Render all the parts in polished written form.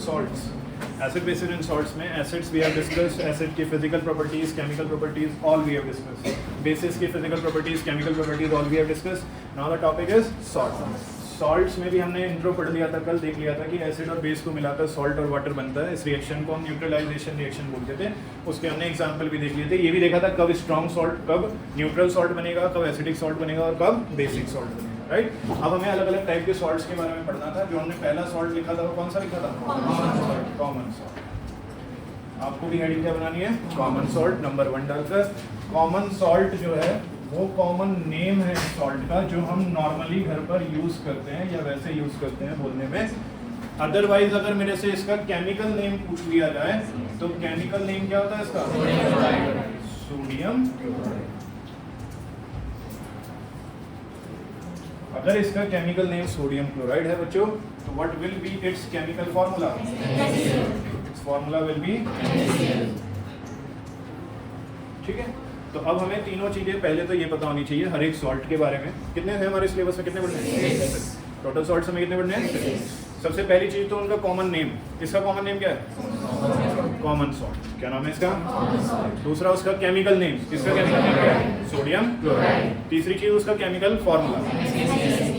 salts. Acid, bases and salts में acids we have discussed, acid की physical properties, chemical properties, all we have discussed. Bases की physical properties, chemical properties, all we have discussed. Now the topic is salt. Salts में भी हमने intro पढ़ लिया था, कल देख लिया था कि एसिड और बेस को मिलाकर सॉल्ट और वाटर बनता है। इस रिएक्शन को हम न्यूट्रलाइजेशन रिएक्शन बोलते थे। उसके हमने एग्जांपल भी देख लिए थे। ये भी देखा था कब स्ट्रॉन्ग सॉल्ट, कब न्यूट्रल सॉल्ट बनेगा, कब एसिडिक सॉल्ट बनेगा और कब बेसिक सॉल्ट बनेगा, राइट। अब हमें अलग अलग टाइप के सॉल्ट्स के बारे में पढ़ना था। जो हमने पहला सॉल्ट लिखा था वो कौन सा लिखा था? Common salt. आपको भी हेडिंग क्या बनानी है? कॉमन सॉल्ट नंबर 1 डालकर। कॉमन सॉल्ट जो है वो कॉमन नेम है सॉल्ट का, जो हम नॉर्मली घर पर यूज करते हैं या वैसे यूज करते हैं बोलने में। अदरवाइज अगर मेरे से इसका केमिकल नेम पूछ लिया जाए तो केमिकल नेम क्या होता है इसका? Sodium chloride. अगर इसका केमिकल नेम सोडियम क्लोराइड है बच्चों, तो what will be it's chemical formula? It's formula will be, ठीक है। तो अब हमें तीनों चीजें पहले तो ये पता होनी चाहिए हर एक सॉल्ट के बारे में। कितने हैं हमारे सिलेबस में? कितने पढ़ने हैं? टोटल सॉल्ट्स में कितने पढ़ने हैं? सबसे पहली चीज तो उनका कॉमन नेम। इसका कॉमन नेम क्या है? Common salt. क्या नाम है इसका? दूसरा उसका केमिकल नेम। इसका केमिकल नेम क्या है? Sodium chloride. तीसरी चीज उसका केमिकल फॉर्मूला।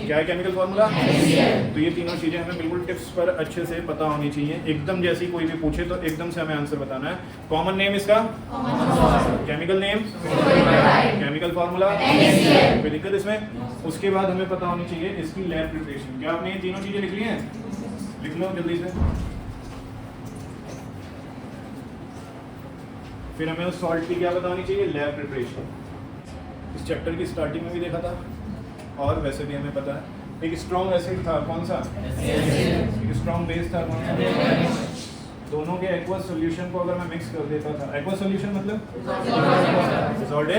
क्या है केमिकल फॉर्मूला? तो ये तीनों चीजें हमें बिल्कुल टिप्स पर अच्छे से पता होनी चाहिए। एकदम जैसी कोई भी पूछे तो एकदम से हमें आंसर बताना है। कॉमन नेम इसका, केमिकल नेम, केमिकल फॉर्मूला, कोई दिक्कत इसमें? उसके बाद हमें पता होनी चाहिए इसकी लैब प्रिपरेशन। क्या आपने ये तीनों चीजें लिख ली हैं? लिख लो जल्दी से। फिर हमें उस सॉल्ट की क्या पता होनी चाहिए? Lab preparation. इस चैप्टर की स्टार्टिंग में भी देखा था और वैसे भी हमें पता है। एक स्ट्रॉन्ग एसिड था, कौन सा? एक स्ट्रॉन्ग बेस था, कौन सा? दोनों के एक्वस सॉल्यूशन को अगर मैं मिक्स कर देता था, एक्वस सॉल्यूशन मतलब डिसॉल्व्ड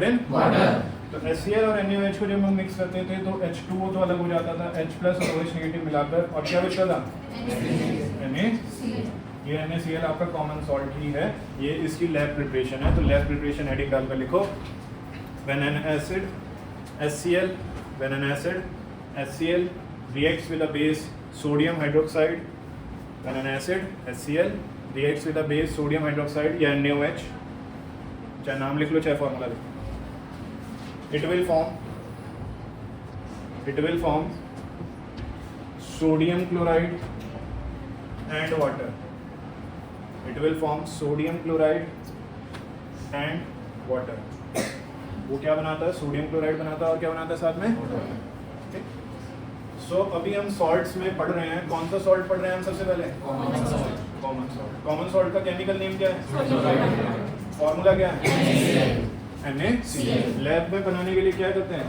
इन वाटर। तो HCl और NaOH को जब हम मिक्स करते थे तो H2O तो अलग हो जाता था, H+ और OH नेगेटिव मिलाकर, और क्या बचता था? NaCl। ये NaCl आपका कॉमन सॉल्ट ही है। ये इसकी लैब प्रिपरेशन है। तो लैब प्रिपरेशन हेडिंग डालकर लिखो, when an acid HCl, when an acid HCl reacts with a base sodium hydroxide, when an acid HCl reacts with a base sodium hydroxide या NaOH, चाहे नाम लिख लो चाहे फॉर्मूला लिख लो, it will form sodium chloride and water. It will form sodium chloride and water. वो क्या बनाता है? सोडियम क्लोराइड बनाता है। और क्या बनाता है साथ में? सो अभी हम सॉल्ट्स में पढ़ रहे हैं। कौन सा सॉल्ट पढ़ रहे हैं हम सबसे पहले? Common salt. कॉमन सॉल्ट का केमिकल नेम क्या है? फॉर्मूला क्या है? NaCl। लैब में बनाने के लिए क्या करते हैं?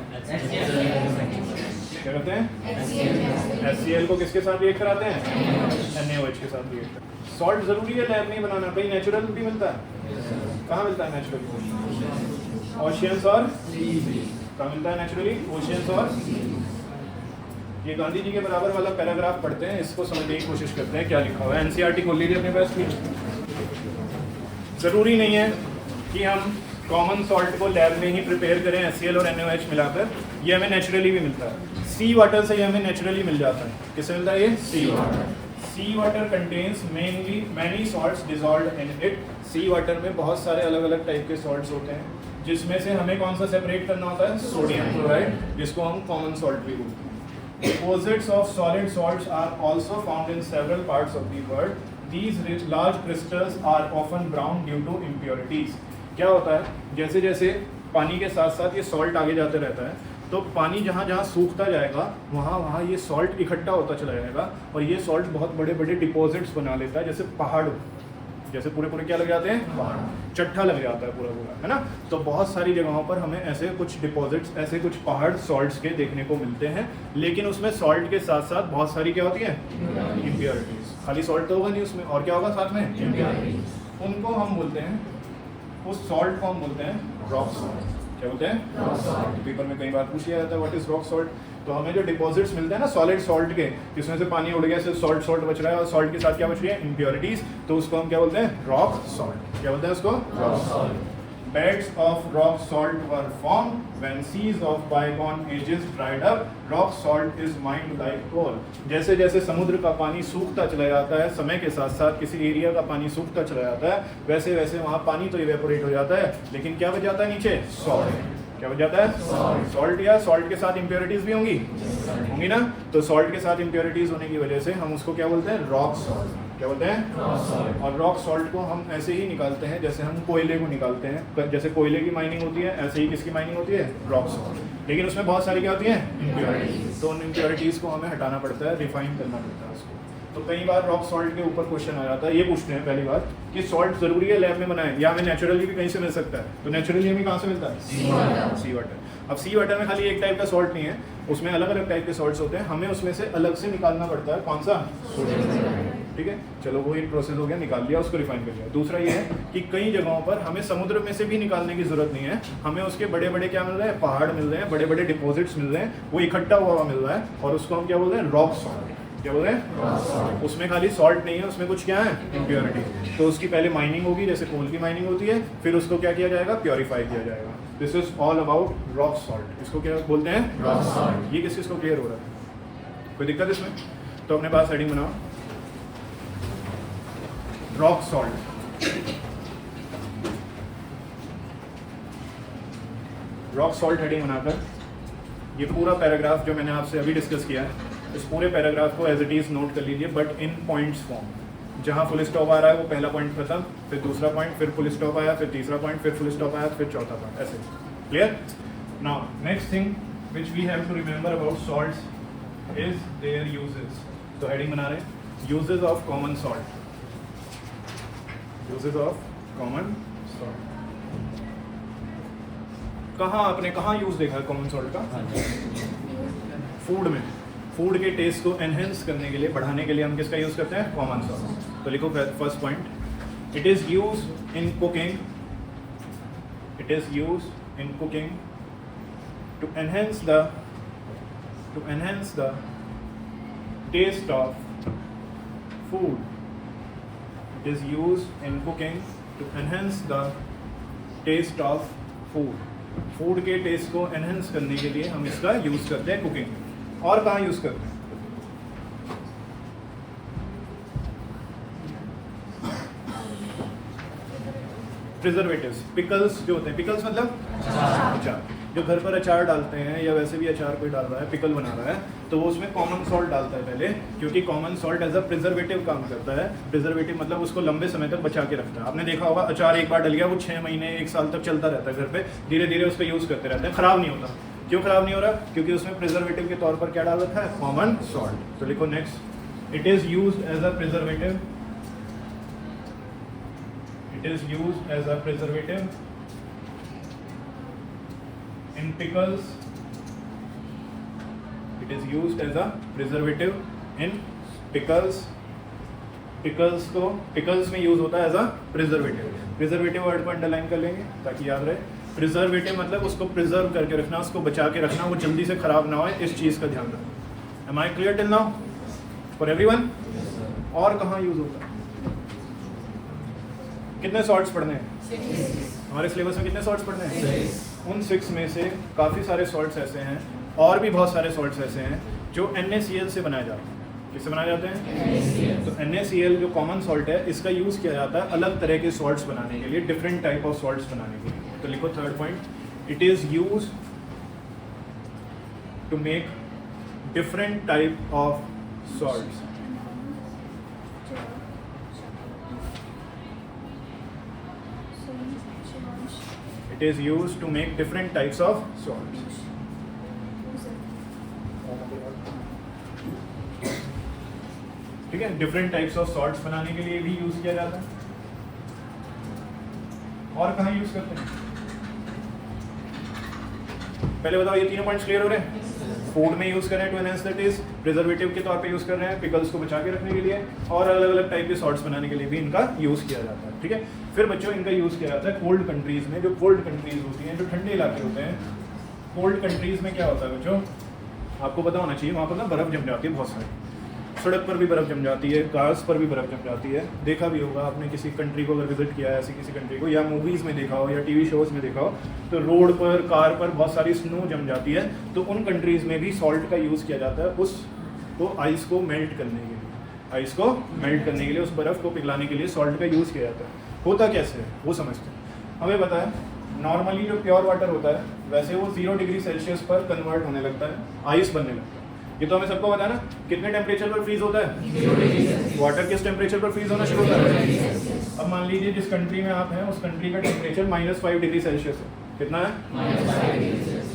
क्या करते हैं? HCl को किसके साथ रिएक्ट कराते हैं? NaOH के साथ रिएक्ट कराते हैं। सॉल्ट जरूरी है लैब में बनाना? कहीं नेचुरल भी मिलता है? कहाँ मिलता है नेचुरल? ओशियंस और कहाँ मिलता है नेचुरली? ओशियंस और। ये गांधी जी के बराबर वाला पैराग्राफ पढ़ते हैं, इसको समझने की कोशिश करते हैं क्या लिखा हुआ है। NCERT खोल लीजिए अपने पास की। जरूरी नहीं है कि हम कॉमन सॉल्ट को लैब में ही प्रिपेयर करें HCl और NaOH मिलाकर। ये हमें नेचुरली भी मिलता है। सी वाटर से ये हमें नेचुरली मिल जाता है। किससे मिलता है ये? Sea water. Sea water contains mainly many salts dissolved in it. Sea water में बहुत सारे अलग अलग टाइप के सॉल्ट्स होते हैं, जिसमें से हमें कौन सा सेपरेट करना होता है? सोडियम क्लोराइड, जिसको हम कॉमन सॉल्ट भी बोलते हैं। Deposits of solid salts are also found in several parts of the world. These large crystals are often brown due to impurities. क्या होता है? जैसे जैसे पानी के साथ साथ ये सॉल्ट आगे जाते रहता है, तो पानी जहाँ जहाँ सूखता जाएगा वहाँ वहाँ ये सॉल्ट इकट्ठा होता चला जाएगा, और ये सॉल्ट बहुत बड़े बड़े डिपॉजिट्स बना लेता है। जैसे पहाड़, जैसे पूरे पूरे क्या लग जाते हैं? पहाड़, चट्टा लग जाता है पूरा पूरा, है ना। तो बहुत सारी जगहों पर हमें ऐसे कुछ डिपॉजिट्स, ऐसे कुछ पहाड़ सॉल्ट्स के देखने को मिलते हैं। लेकिन उसमें सॉल्ट के साथ साथ बहुत सारी क्या होती है? इम्प्योरिटीज। खाली सॉल्ट तो होगा नहीं उसमें, और क्या होगा साथ में? इम्प्योरिटीज। उनको हम बोलते हैं, उस सॉल्ट को हम बोलते हैं रॉक सॉल्ट। क्या बोलते हैं? Rock salt. पेपर में कई बार पूछ लिया जाता है व्हाट इज रॉक सॉल्ट। तो हमें जो डिपॉजिट्स मिलते हैं ना सॉलिड सॉल्ट के, जिसमें से पानी उड़ गया, सिर्फ सॉल्ट बच रहा है और सॉल्ट के साथ क्या बच रही है? इम्प्योरिटीज, तो उसको हम क्या बोलते हैं? Rock salt. क्या बोलते हैं उसको? Rock salt. Beds of rock salt were formed when seas of bygone ages dried up. Rock salt is mined like coal. जैसे जैसे समुद्र का पानी सूखता चला जाता है, समय के साथ साथ किसी एरिया का पानी सूखता चला जाता है, वैसे वैसे वहाँ पानी तो इवेपोरेट हो जाता है, लेकिन क्या बच जाता है नीचे? सॉल्ट। क्या बच जाता है? सॉल्ट। या सॉल्ट के साथ इम्प्योरिटीज भी होंगी ना, तो सॉल्ट के साथ इम्प्योरिटीज होने की वजह से हम उसको क्या बोलते हैं? Rock salt. क्या बोलते हैं? और रॉक सॉल्ट को हम ऐसे ही निकालते हैं जैसे हम कोयले को निकालते हैं। जैसे कोयले की माइनिंग होती है, ऐसे ही किसकी माइनिंग होती है? Rock salt. लेकिन उसमें बहुत सारी क्या होती हैं? इम्प्योरिटीज। तो उन इम्प्योरिटीज को हमें हटाना पड़ता है, रिफाइन करना पड़ता है उसको। तो कई बार रॉक सॉल्ट के ऊपर क्वेश्चन आ जाता है, ये पूछते हैं पहली बार कि सॉल्ट जरूरी है लैब में बनाए या हमें नेचुरली भी कहीं से मिल सकता है? तो नेचुरली हमें कहाँ से मिलता है? सी वाटर। अब सी वाटर में खाली एक टाइप का सॉल्ट नहीं है, उसमें अलग अलग टाइप के सॉल्ट्स होते हैं, हमें उसमें से अलग से निकालना पड़ता है। कौन सा? ठीक है, चलो वो एक प्रोसेस हो गया, निकाल लिया, उसको रिफाइन कर लिया। दूसरा ये है कि कई जगहों पर हमें समुद्र में से भी निकालने की जरूरत नहीं है, हमें उसके बड़े बड़े क्या मिल रहे हैं? पहाड़ मिल रहे हैं, बड़े बड़े डिपॉजिट्स मिल रहे हैं, वो इकट्ठा हुआ मिल रहा है, और उसको हम क्या बोल रहे हैं? Rock salt. क्या बोल रहे हैं? उसमें खाली सॉल्ट नहीं है, उसमें कुछ क्या है? इम्प्योरिटी। तो उसकी पहले माइनिंग होगी, जैसे कोल की माइनिंग होती है, फिर उसको क्या किया जाएगा? प्योरीफाई किया जाएगा। This is all about rock salt. इसको क्या बोलते हैं? Rock salt. ये किस को क्लियर हो रहा है? कोई दिक्कत इसमें? तो अपने पास हेडिंग बनाओ, rock salt. Rock salt heading बनाकर ये पूरा पैराग्राफ जो मैंने आपसे अभी डिस्कस किया है, इस पूरे पैराग्राफ को एज इट इज नोट कर लीजिए, बट इन पॉइंट्स फॉर्म। जहाँ फुल स्टॉप आ रहा है वो पहला पॉइंट खत्म, फिर दूसरा पॉइंट, फिर फुल स्टॉप आया, फिर तीसरा पॉइंट, फिर फुल स्टॉप आया, फिर चौथा पॉइंट, ऐसे। Clear? Now next thing which we have to remember about salts is their uses. तो हेडिंग बना रहे हैं, uses of common salt. Uses of common salt. आपने कहाँ यूज देखा है कॉमन सॉल्ट का? फूड में। फूड के टेस्ट को एनहेंस करने के लिए, बढ़ाने के लिए हम किसका यूज करते हैं? Common salt. तो लिखो first point, it is use in cooking, it is use in cooking to enhance the taste of food. It is use in cooking to enhance the taste of food. Food के taste को enhance करने के लिए हम इसका use करते हैं cooking में। और कहाँ यूज करते हैं? प्रिजर्वेटिव्स, पिकल्स जो होते हैं, पिकल्स मतलब अचार। जो घर पर अचार डालते हैं या वैसे भी अचार कोई डाल रहा है, पिकल बना रहा है, तो वो उसमें कॉमन सॉल्ट डालता है पहले, क्योंकि common salt as a preservative काम करता है। प्रिजर्वेटिव मतलब उसको लंबे समय तक बचा के रखता है। आपने देखा होगा अचार एक बार डल गया, वो 6 महीने 1 साल तक चलता रहता है घर पे, धीरे धीरे उसका यूज करते रहते हैं, खराब नहीं होता। क्यों खराब नहीं हो रहा? क्योंकि उसमें प्रिजर्वेटिव के तौर पर क्या डाल रखा है? Common salt. तो लिखो next, it is used as a preservative, it is used as a preservative in pickles. It is used as a preservative in pickles. pickles में यूज होता है as a preservative. Preservative word को underline कर लेंगे ताकि याद रहे। Preservative मतलब उसको प्रिजर्व करके रखना, उसको बचा के रखना, वो जल्दी से खराब ना हो, इस चीज का ध्यान रखना। Am I clear till now for everyone? और कहाँ यूज होता है? कितने सॉल्ट्स पढ़ने हैं हमारे सिलेबस में? कितने सॉल्ट्स पढ़ने हैं? उन 6 में से काफ़ी सारे सॉल्ट्स ऐसे हैं, और भी बहुत सारे सॉल्ट्स ऐसे हैं जो NaCl से बनाए जाते हैं। किससे बनाए जाते हैं? तो NaCl जो कॉमन सॉल्ट है, इसका यूज़ किया जाता है अलग तरह के सॉल्ट्स बनाने के लिए, डिफरेंट टाइप ऑफ सॉल्ट्स बनाने के लिए। तो लिखो third point, it is use to make different type of salts. It is used to make different types of salts. ठीक है, डिफरेंट टाइप्स ऑफ सॉल्ट्स बनाने के लिए भी यूज किया जाता है। और कहाँ यूज करते हैं? पहले बताओ, ये तीनों पॉइंट्स क्लियर हो रहे हैं? फूड में यूज कर रहे हैं to enhance the taste, preservative के तौर पे यूज कर रहे हैं पिकल्स को बचा के रखने के लिए, और अलग अलग टाइप के सॉल्ट्स बनाने के लिए भी इनका यूज किया जाता है। ठीक है, फिर बच्चों इनका यूज किया जाता है कोल्ड कंट्रीज में। जो कोल्ड कंट्रीज होती हैं, जो ठंडे इलाके होते हैं, कोल्ड कंट्रीज में क्या होता है बच्चों? आपको पता होना चाहिए, वहाँ पर ना बर्फ जम जाती है बहुत सारी। सड़क पर भी बर्फ़ जम जाती है, कार्स पर भी बर्फ़ जम जाती है। देखा भी होगा आपने किसी कंट्री को अगर विजिट किया है, ऐसी किसी कंट्री को, या मूवीज़ में देखा हो या टीवी शोज़ में देखा हो, तो रोड पर, कार पर बहुत सारी स्नो जम जाती है। तो उन कंट्रीज़ में भी सॉल्ट का यूज़ किया जाता है उसको आइस को मेल्ट करने के लिए, आइस को मेल्ट करने के लिए, उस बर्फ़ को पिघलाने के लिए सॉल्ट का यूज़ किया जाता है। होता कैसे है वो समझते हैं। हमें पता है नॉर्मली जो प्योर वाटर होता है वैसे वो 0 डिग्री सेल्सियस पर कन्वर्ट होने लगता है, आइस बनने लगता है। ये तो हमें सबको पता है ना। कितने टेम्परेचर पर फ्रीज होता है? वाटर किस टेम्परेचर पर फ्रीज होना शुरू होता है? अब मान लीजिए जिस कंट्री में आप हैं उस कंट्री का टेम्परेचर -5 डिग्री सेल्सियस है। कितना है?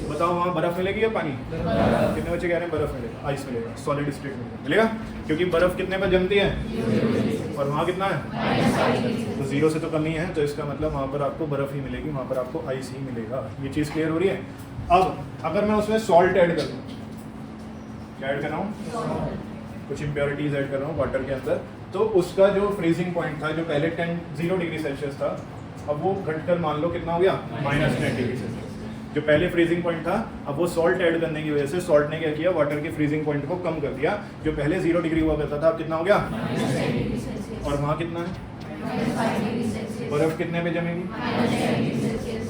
बताओ वहाँ बर्फ मिलेगी या पानी? कितने बच्चे कह रहे हैं बर्फ मिलेगा, आइस मिलेगा, सॉलिड स्टेट मिलेगा। क्योंकि बर्फ कितने पर जमती है और वहाँ कितना है? तो 0 से तो कम ही है, तो इसका मतलब वहाँ पर आपको बर्फ ही मिलेगी, वहाँ पर आपको आइस ही मिलेगा। ये चीज़ क्लियर हो रही है। अब अगर मैं उसमें सॉल्ट ऐड कर दूँ, क्या ऐड कर रहा हूँ? कुछ इम्प्योरिटीज ऐड कर रहा हूँ वाटर के अंदर, तो उसका जो फ्रीजिंग पॉइंट था, जो पहले 0 डिग्री सेल्सियस था, अब वो घटकर मान लो कितना हो गया? -10 डिग्री सेल्सियस। जो पहले फ्रीजिंग पॉइंट था, अब वो सॉल्ट ऐड करने की वजह से सॉल्ट ने क्या किया? वाटर के फ्रीजिंग पॉइंट को कम कर दिया। जो पहले 0 डिग्री हुआ करता था, अब कितना हो गया? और वहाँ कितना है? बर्फ कितने पे जमेगी?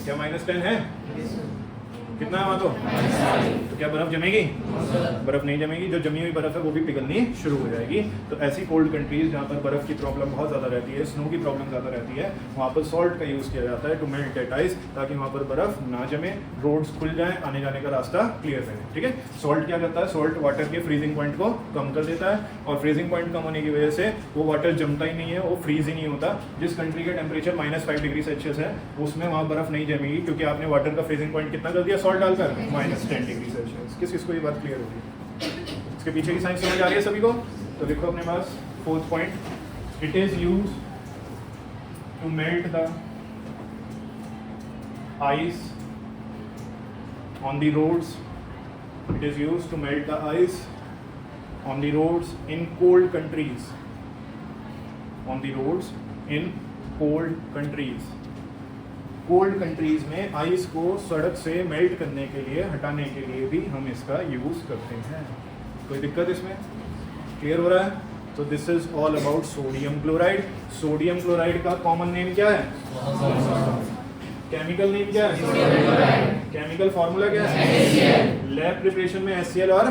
क्या -10 है? कितना है वहाँ? तो क्या बर्फ जमेगी? बर्फ नहीं जमेगी। जो जमी हुई बर्फ है वो भी पिघलनी शुरू हो जाएगी। तो ऐसी कोल्ड कंट्रीज जहाँ पर बर्फ की प्रॉब्लम बहुत ज़्यादा रहती है, स्नो की प्रॉब्लम ज़्यादा रहती है, वहाँ पर सॉल्ट का यूज़ किया जाता है टू मेल्ट दैट आइस, ताकि वहाँ पर बर्फ ना जमे, रोड्स खुल जाएं, आने जाने का रास्ता क्लियर रहे। ठीक है। सॉल्ट क्या करता है? सॉल्ट वाटर के फ्रीजिंग पॉइंट को कम कर देता है, और फ्रीजिंग पॉइंट कम होने की वजह से वो वाटर जमता ही नहीं है, वो फ्रीज ही नहीं होता। जिस कंट्री का टेम्परेचर -5 डिग्री सेल्सियस है उसमें वहाँ बर्फ नहीं जमेगी, क्योंकि आपने वाटर का फ्रीजिंग पॉइंट कितना कर दिया सॉल्ट डालकर? -10 डिग्री सेल्सियस। किसको ये बात क्लियर होगी? इसके पीछे की साइंस समझ आ रही है सभी को? तो देखो अपने पास 4th point, it is use to melt the ice on the roads, it is use to melt the ice on the roads in cold countries, on the roads in cold countries. Cold countries में ice को सड़क से melt करने के लिए, हटाने के लिए भी हम इसका यूज़ करते हैं। कोई दिक्कत इसमें? क्लियर हो रहा है? तो this is all about sodium chloride. Sodium chloride का कॉमन नेम क्या है? केमिकल नेम क्या है? केमिकल फॉर्मूला क्या है? लैब प्रिपरेशन में HCl और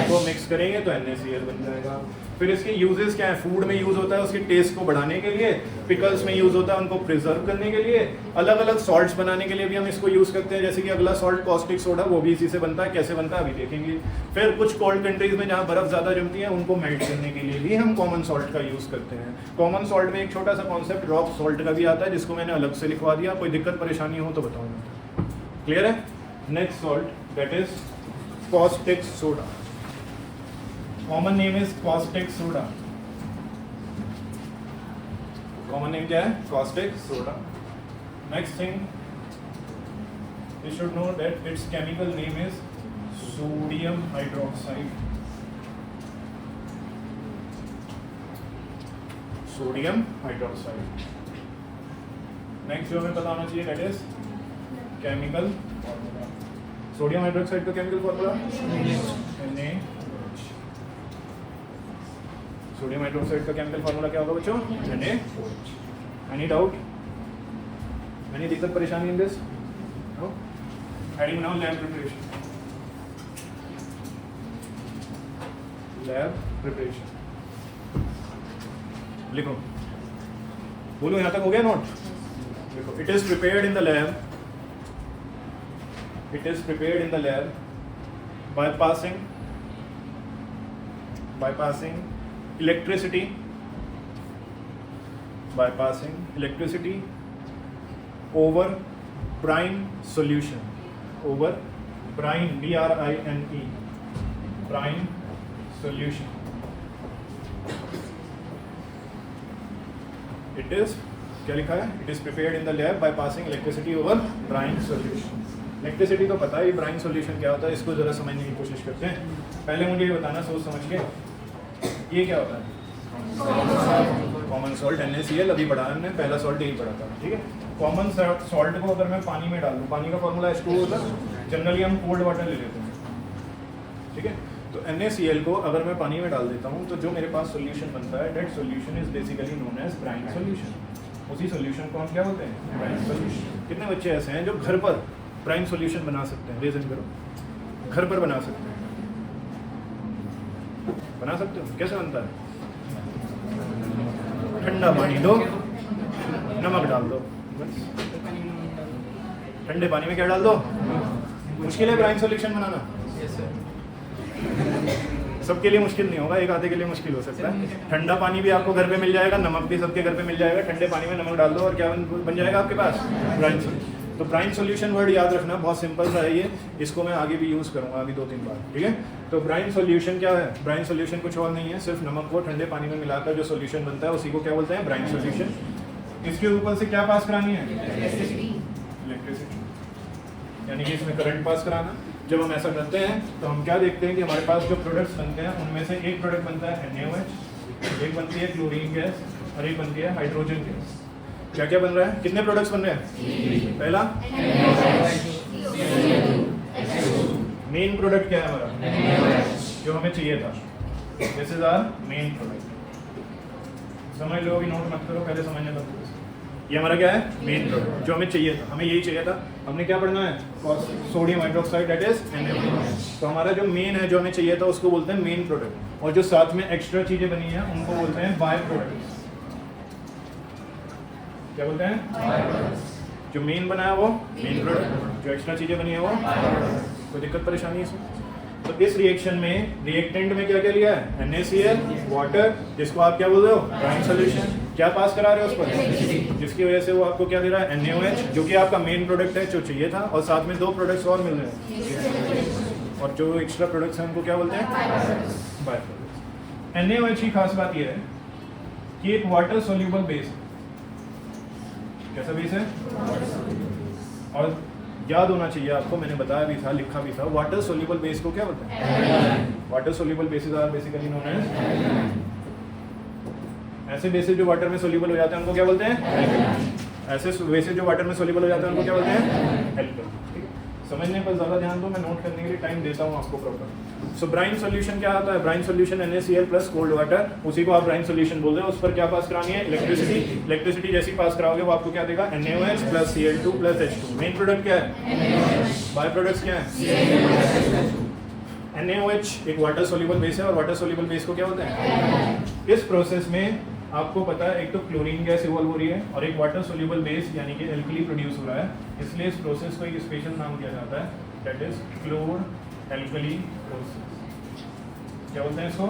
को मिक्स करेंगे तो NaCl बन जाएगा। फिर इसके यूजेस क्या है? फूड में यूज होता है उसके टेस्ट को बढ़ाने के लिए, पिकल्स में यूज होता है उनको प्रिजर्व करने के लिए, अलग अलग सॉल्ट्स बनाने के लिए भी हम इसको यूज करते हैं। जैसे कि अगला सॉल्ट कॉस्टिक सोडा, वो भी इसी से बनता है। कैसे बनता है अभी देखेंगे। फिर कुछ कोल्ड कंट्रीज में जहाँ बर्फ ज़्यादा जमती है उनको मेल्ट करने के लिए भी हम कॉमन सॉल्ट का यूज़ करते हैं। कॉमन सॉल्ट में एक छोटा सा कॉन्सेप्ट रॉक सॉल्ट का भी आता है, जिसको मैंने अलग से लिखवा दिया। कोई दिक्कत परेशानी हो तो बताऊँगा। क्लियर है? Next salt that is caustic soda. Common name is caustic soda. Common name क्या है? Caustic soda. Next thing you should know that its chemical name is sodium hydroxide. Sodium hydroxide. Next जो हमें पता होना चाहिए that is chemical formula. Sodium hydroxide का chemical formula Na। Sodium hydroxide का chemical formula क्या होगा बच्चों? Na। Any doubt? एनी दिक्कत परेशानी in this? No? Heading now lab preparation. Lab preparation. लिखो, बोलो यहाँ तक हो गया नोट? लिखो, it is prepared in the lab. It is prepared in the lab by passing electricity, by passing electricity over brine solution. Over brine, B-R-I-N-E, brine solution. It is क्या लिखा है? It is prepared in the lab by passing electricity over brine solution. Electricity तो पता है, brine solution क्या होता है, इसको ज़रा समझने की कोशिश करते हैं। पहले मुझे ये बताना सोच समझ के, ये क्या होता है? Common salt NaCl। अभी पढ़ा हमने, पहला सॉल्ट यही पढ़ा था। ठीक है। कॉमन सॉल्ट को अगर मैं पानी में डाल दूँ, पानी का फॉर्मूला H2O होता है। जनरली हम कोल्ड वाटर ले लेते हैं। ठीक है। तो NaCl को अगर मैं पानी में डाल देता हूँ तो जो मेरे पास सोल्यूशन बनता है, that solution is basically known as brine solution. उसी सोल्यूशन को हम क्या बोलते हैं? Brine solution. कितने बच्चे ऐसे हैं जो घर पर ब्राइन सोल्यूशन बना सकते हैं? रेज़न करो, घर पर बना सकते हैं। बना सकते हो? कैसे बनता है? ठंडा पानी दो, नमक डाल दो, बस। ठंडे पानी में क्या डाल दो? मुश्किल है ब्राइन सॉल्यूशन बनाना? सबके लिए मुश्किल नहीं होगा, एक आधे के लिए मुश्किल हो सकता है। ठंडा पानी भी आपको घर पे मिल जाएगा, नमक भी सबके घर पे मिल जाएगा। ठंडे पानी में नमक डाल दो और क्या बन जाएगा आपके पास? Brine solution. तो ब्राइन सॉल्यूशन वर्ड याद रखना, बहुत सिंपल सा है ये। इसको मैं आगे भी यूज़ करूँगा अभी 2-3 बार, ठीक है? तो ब्राइन सॉल्यूशन क्या है? ब्राइन सॉल्यूशन कुछ और नहीं है, सिर्फ नमक को ठंडे पानी में मिलाकर जो सॉल्यूशन बनता है उसी को क्या बोलते हैं? Brine solution. इसके ऊपर से क्या पास करानी है? इलेक्ट्रिसिटी, यानी कि इसमें करंट पास कराना। जब हम ऐसा करते हैं तो हम क्या देखते हैं कि हमारे पास जो प्रोडक्ट्स बनते हैं उनमें से एक प्रोडक्ट बनता है NaOH, एक बनती है क्लोरीन गैस और एक बनती है हाइड्रोजन गैस। क्या क्या बन रहा है? कितने प्रोडक्ट्स बन रहे हैं? पहला मेन प्रोडक्ट क्या है हमारा? जो हमें चाहिए था। This is our main product. समझ लो, अभी नोट मत करो, पहले समझने दो। ये हमारा क्या है? मेन प्रोडक्ट, जो हमें चाहिए था। हमें यही चाहिए था। हमने क्या पढ़ना है? Sodium hydroxide, that is NaOH। तो हमारा जो मेन है, जो हमें चाहिए था, उसको बोलते हैं मेन प्रोडक्ट। और जो साथ में एक्स्ट्रा चीजें बनी हैं उनको बोलते हैं बाय प्रोडक्ट्स। क्या बोलते हैं? जो मेन बना है वो मेन प्रोडक्ट, जो एक्स्ट्रा चीजें बनी है वो। कोई दिक्कत परेशानी इसमें? तो इस रिएक्शन में रिएक्टेंट में क्या क्या लिया है? NaCl, वाटर, जिसको आप क्या बोल रहे हो? Brine solution. क्या पास करा रहे हो उस पर? जिसकी वजह से वो आपको क्या दे रहा है? NaOH, जो कि आपका मेन प्रोडक्ट है, जो चाहिए था। और साथ में 2 प्रोडक्ट्स और मिल रहे हैं, और जो एक्स्ट्रा प्रोडक्ट्स हैं उनको क्या बोलते हैं? By products. NaOH की खास बात यह है कि एक वाटर सोल्यूबल बेस है। कैसा बेस है? और याद होना चाहिए आपको, मैंने बताया भी था, लिखा भी था, वाटर सोल्यूबल बेस को क्या बोलते हैं? Water soluble bases are basically known as. ऐसे बेसिस जो वाटर में सोल्यूबल हो जाते हैं उनको क्या बोलते हैं? ऐसे बेसिस जो वाटर में सोल्यूबल हो जाते हैं उनको क्या बोलते हैं? एल्कली। समझने पर ज़्यादा ध्यान दो, मैं नोट करने के लिए टाइम देता हूँ आपको प्रॉपर। सो ब्राइन सॉल्यूशन क्या आता है? Brine solution NaCl plus cold water, उसी को आप ब्राइन सॉल्यूशन बोल रहे हो। उस पर क्या पास करानी है? इलेक्ट्रिसिटी। इलेक्ट्रिसिटी जैसी पास कराओगे वो आपको क्या देगा? NaOH plus Cl2 plus H2। Main product क्या है? बाय प्रोडक्ट्स क्या है? NaOH एक वाटर सोल्यूबल बेस है, और वाटर सोल्यूबल बेस को क्या बोलते हैं? इस प्रोसेस में आपको पता है, एक तो क्लोरीन गैस इवॉल्व हो रही है और एक वाटर सोल्यूबल बेस यानी कि एल्कली प्रोड्यूस हो रहा है। इसलिए इस प्रोसेस को एक स्पेशल नाम दिया जाता है, दैट इज क्लोर एल्कली प्रोसेस। क्या बोलते हैं इसको?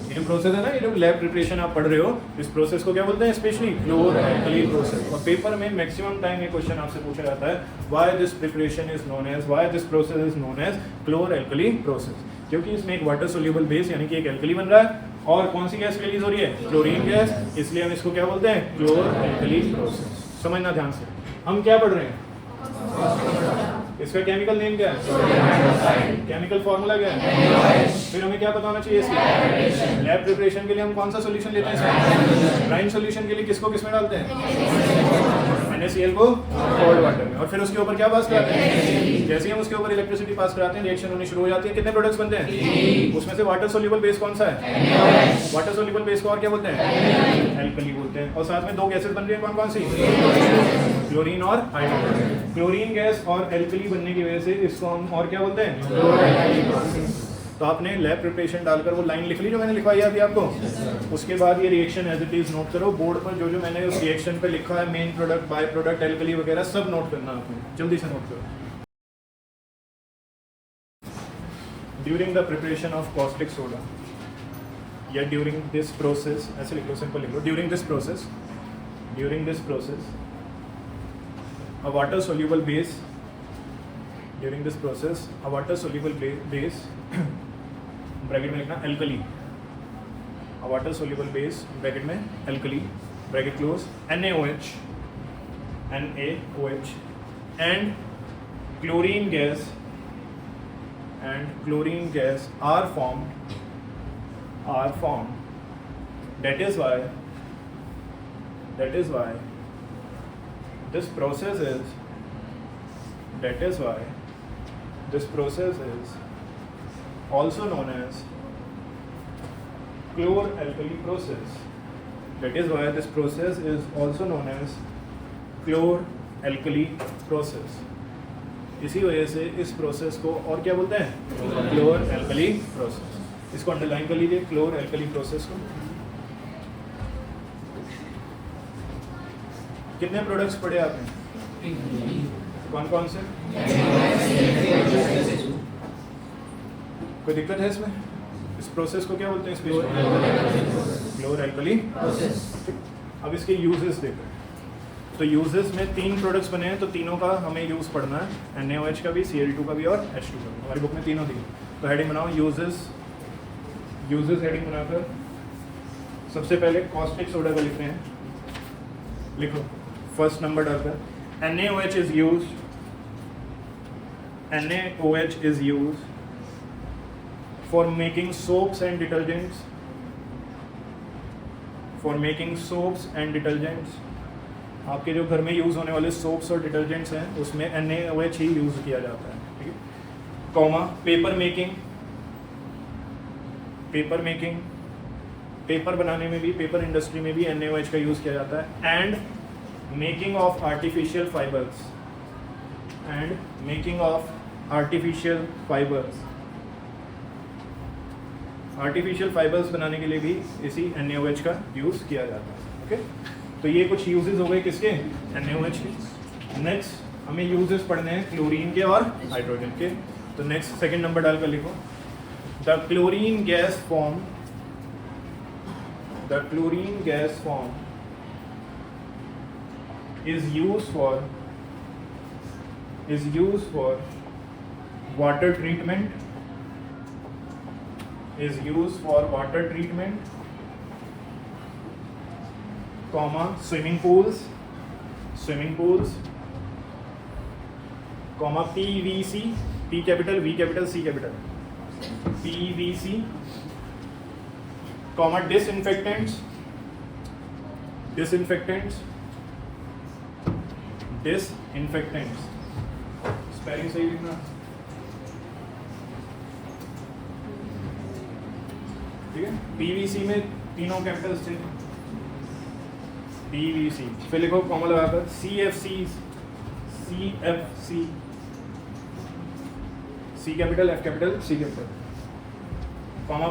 ये जो प्रोसेस है ना, ये जो लैब प्रिपरेशन आप पढ़ रहे हो, इस प्रोसेस को क्या बोलते हैं? Specially chlor alkali process. और पेपर में मैक्सिमम टाइम ये क्वेश्चन आपसे पूछा जाता है, why this preparation is known as, why this process is known as chlor alkali process. क्योंकि इसमें एक वाटर सोल्यूबल बेस यानी कि एक एल्कली बन रहा है, और कौन सी गैस रिलीज हो रही है? Chlorine gas. इसलिए हम इसको क्या बोलते हैं? क्लोर एल्कली प्रोसेस। समझना ध्यान से। हम क्या पढ़ रहे हैं? इसका केमिकल नेम क्या है? केमिकल फॉर्मूला क्या है? फिर हमें क्या पता होना चाहिए इसकी? लैब प्रिपरेशन के लिए हम कौन सा सोल्यूशन लेते हैं? ब्राइन सोल्यूशन के लिए किसको किसमें डालते हैं? NaCl को कोल्ड वाटर में, और फिर उसके ऊपर क्या पास कराते हैं? जैसे ही हम उसके ऊपर इलेक्ट्रिसिटी पास कराते हैं, रिएक्शन होनी शुरू हो जाती है। कितने प्रोडक्ट्स बनते हैं? उसमें से वाटर सोल्यूबल बेस कौन सा है? वाटर सोल्यूबल बेस को और क्या बोलते हैं? एल्कली बोलते हैं। और साथ में 2 गैसेस बन रही है, कौन कौन सी? क्लोरीन और हाइड्रोजन। क्लोरीन गैस और एल्कली बनने की वजह से इसको हम और क्या बोलते हैं? क्लोर एल्कली प्रोसेस। तो आपने लैब प्रिपरेशन डालकर वो लाइन लिख ली जो मैंने लिखवाई अभी आपको। उसके बाद ये reaction as it is note करो बोर्ड पर, जो जो मैंने उस रिएक्शन पे लिखा है, main product, by product, alkali वगैरह सब नोट करना आपने, जल्दी से नोट करो। During the preparation of caustic soda, या ड्यूरिंग दिस प्रोसेस, ऐसे लिख लो, सिंपल लिख लो, during this process a water soluble base, during this process a water soluble base bracket में लिखना alkali, a water soluble base bracket में alkali, bracket close, NaOH and chlorine gas are formed. That is why this process is also known as chlor-alkali process. That is why this process is also known as chlor-alkali process. इसी वजह से इस process को और क्या बोलते हैं, क्लोर-एल्कली process. इसको अंडरलाइन कर लीजिए, क्लोर-एल्कली प्रोसेस को. कितने प्रोडक्ट्स पढ़े आपने, कौन कौन से, कोई दिक्कत है इसमें? इस प्रोसेस को क्या बोलते हैं, क्लोर-एल्कली प्रोसेस. अब इसके यूजेस देखो. तो यूजेस में 3 प्रोडक्ट्स बने हैं, तो तीनों का हमें यूज़ पढ़ना है, NaOH का भी, Cl2 का भी और H2 का भी. हमारी बुक में तीनों दी. तो हेडिंग बनाओ, यूजेस हेडिंग बनाकर सबसे पहले कॉस्टिक सोडा का लिख रहे हैं. लिखो फर्स्ट नंबर डालकर, NaOH is used for making soaps and detergents. आपके जो घर में यूज़ होने वाले सोप्स और डिटर्जेंट्स हैं उसमें NaOH ही यूज़ किया जाता है. ठीक है. कॉमा, पेपर बनाने में भी, पेपर इंडस्ट्री में भी NaOH का यूज़ किया जाता है. And making of artificial fibres बनाने के लिए भी इसी NaOH का यूज़ किया जाता है. ओके. तो ये कुछ यूजेस हो गए किसके, NaOH के. नेक्स्ट हमें यूजेस पढ़ने हैं क्लोरीन के और हाइड्रोजन के. तो नेक्स्ट सेकंड नंबर डालकर लिखो, the chlorine gas form is used for water treatment, comma, swimming pools, comma, PVC, P capital, V capital, C capital, PVC, comma, disinfectants, spelling सही लिखना. ठीक है. PVC में तीनों कैपिटल्स थे, PVC. फिर लिखो कॉमा लगाकर CFC, C capital, F capital, C capital, comma,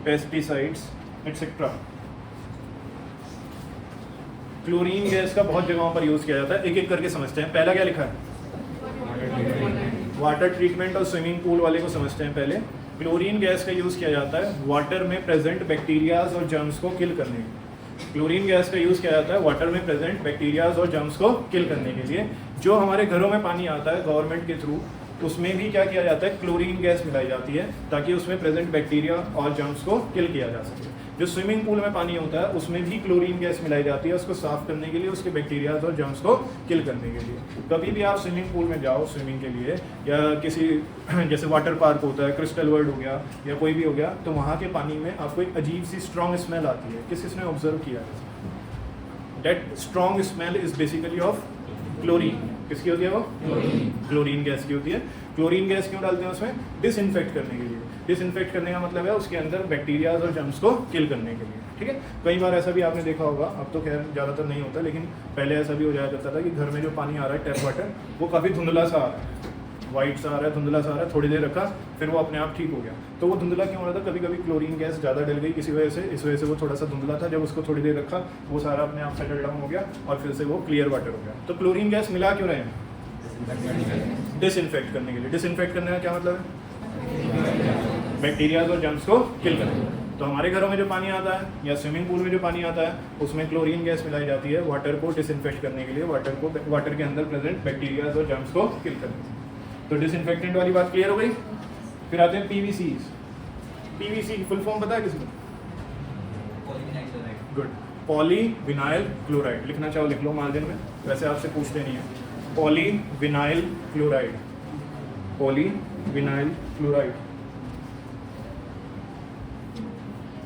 pesticides etcetera. Chlorine gas का बहुत जगहों पर यूज़ किया जाता है. एक एक करके समझते हैं. पहला क्या लिखा है, वाटर ट्रीटमेंट और स्विमिंग पूल वाले को समझते हैं. पहले क्लोरीन गैस का यूज़ किया जाता है वाटर में प्रेजेंट बैक्टीरियाज और जर्म्स को किल करने के लिए. क्लोरीन गैस का यूज़ किया जाता है वाटर में प्रेजेंट बैक्टीरियाज और जर्म्स को किल करने के लिए. जो हमारे घरों में पानी आता है गवर्नमेंट के थ्रू, उसमें भी क्या किया जाता है, क्लोरीन गैस मिलाई जाती है ताकि उसमें प्रेजेंट बैक्टीरिया और जर्म्स को किल किया जा सके. जो स्विमिंग पूल में पानी होता है उसमें भी क्लोरीन गैस मिलाई जाती है उसको साफ करने के लिए, उसके बैक्टीरियाज और जर्म्स को किल करने के लिए. कभी भी आप स्विमिंग पूल में जाओ स्विमिंग के लिए, या किसी जैसे वाटर पार्क होता है, क्रिस्टल वर्ल्ड हो गया या कोई भी हो गया, तो वहाँ के पानी में आपको एक अजीब सी स्ट्रॉन्ग स्मेल आती है. किसने ऑब्जर्व किया है? That strong smell is basically of chlorine. किसकी होती है वो? क्लोरीन गैस की होती है. क्लोरीन गैस क्यों डालते हैं उसमें? डिसइंफेक्ट करने के लिए. डिसइंफेक्ट करने का मतलब है उसके अंदर बैक्टीरियाज और जर्म्स को किल करने के लिए. ठीक है. कई बार ऐसा भी आपने देखा होगा, अब तो खैर ज़्यादातर नहीं होता, लेकिन पहले ऐसा भी हो जाया करता था कि घर में जो पानी आ रहा है टैप वाटर, वो काफ़ी धुंधला सा आ रहा है, वाइट सा आ रहा है, धुंधला सा आ रहा है, थोड़ी देर रखा फिर वो अपने आप ठीक हो गया. तो वो धुंधला क्यों हो रहा था? कभी कभी क्लोरीन गैस ज़्यादा डल गई किसी वजह से, इस वजह से वो थोड़ा सा धुंधला था. जब उसको थोड़ी देर रखा वो सारा अपने आप सेटल डाउन हो गया और फिर से वो क्लियर वाटर हो गया. तो क्लोरीन गैस मिला क्यों रहे हैं? डिसइंफेक्ट करने के लिए. डिसइंफेक्ट करने का क्या मतलब है? बैक्टीरियाज और जर्म्स को किल करने. तो हमारे घरों में जो पानी आता है या स्विमिंग पूल में जो पानी आता है उसमें क्लोरीन गैस मिलाई जाती है वाटर को डिसइंफेक्ट करने के लिए, वाटर के अंदर प्रेजेंट बैक्टीरियाज और जर्म्स को किल करने के लिए. तो डिसइंफेक्टेंट वाली बात क्लियर हो गई. फिर आते हैं PVC. PVC की फुल फॉर्म पता है किसी को? गुड. Polyvinyl chloride. लिखना चाहो लिख लो मार्जिन में, वैसे आपसे पूछते नहीं है. Polyvinyl chloride.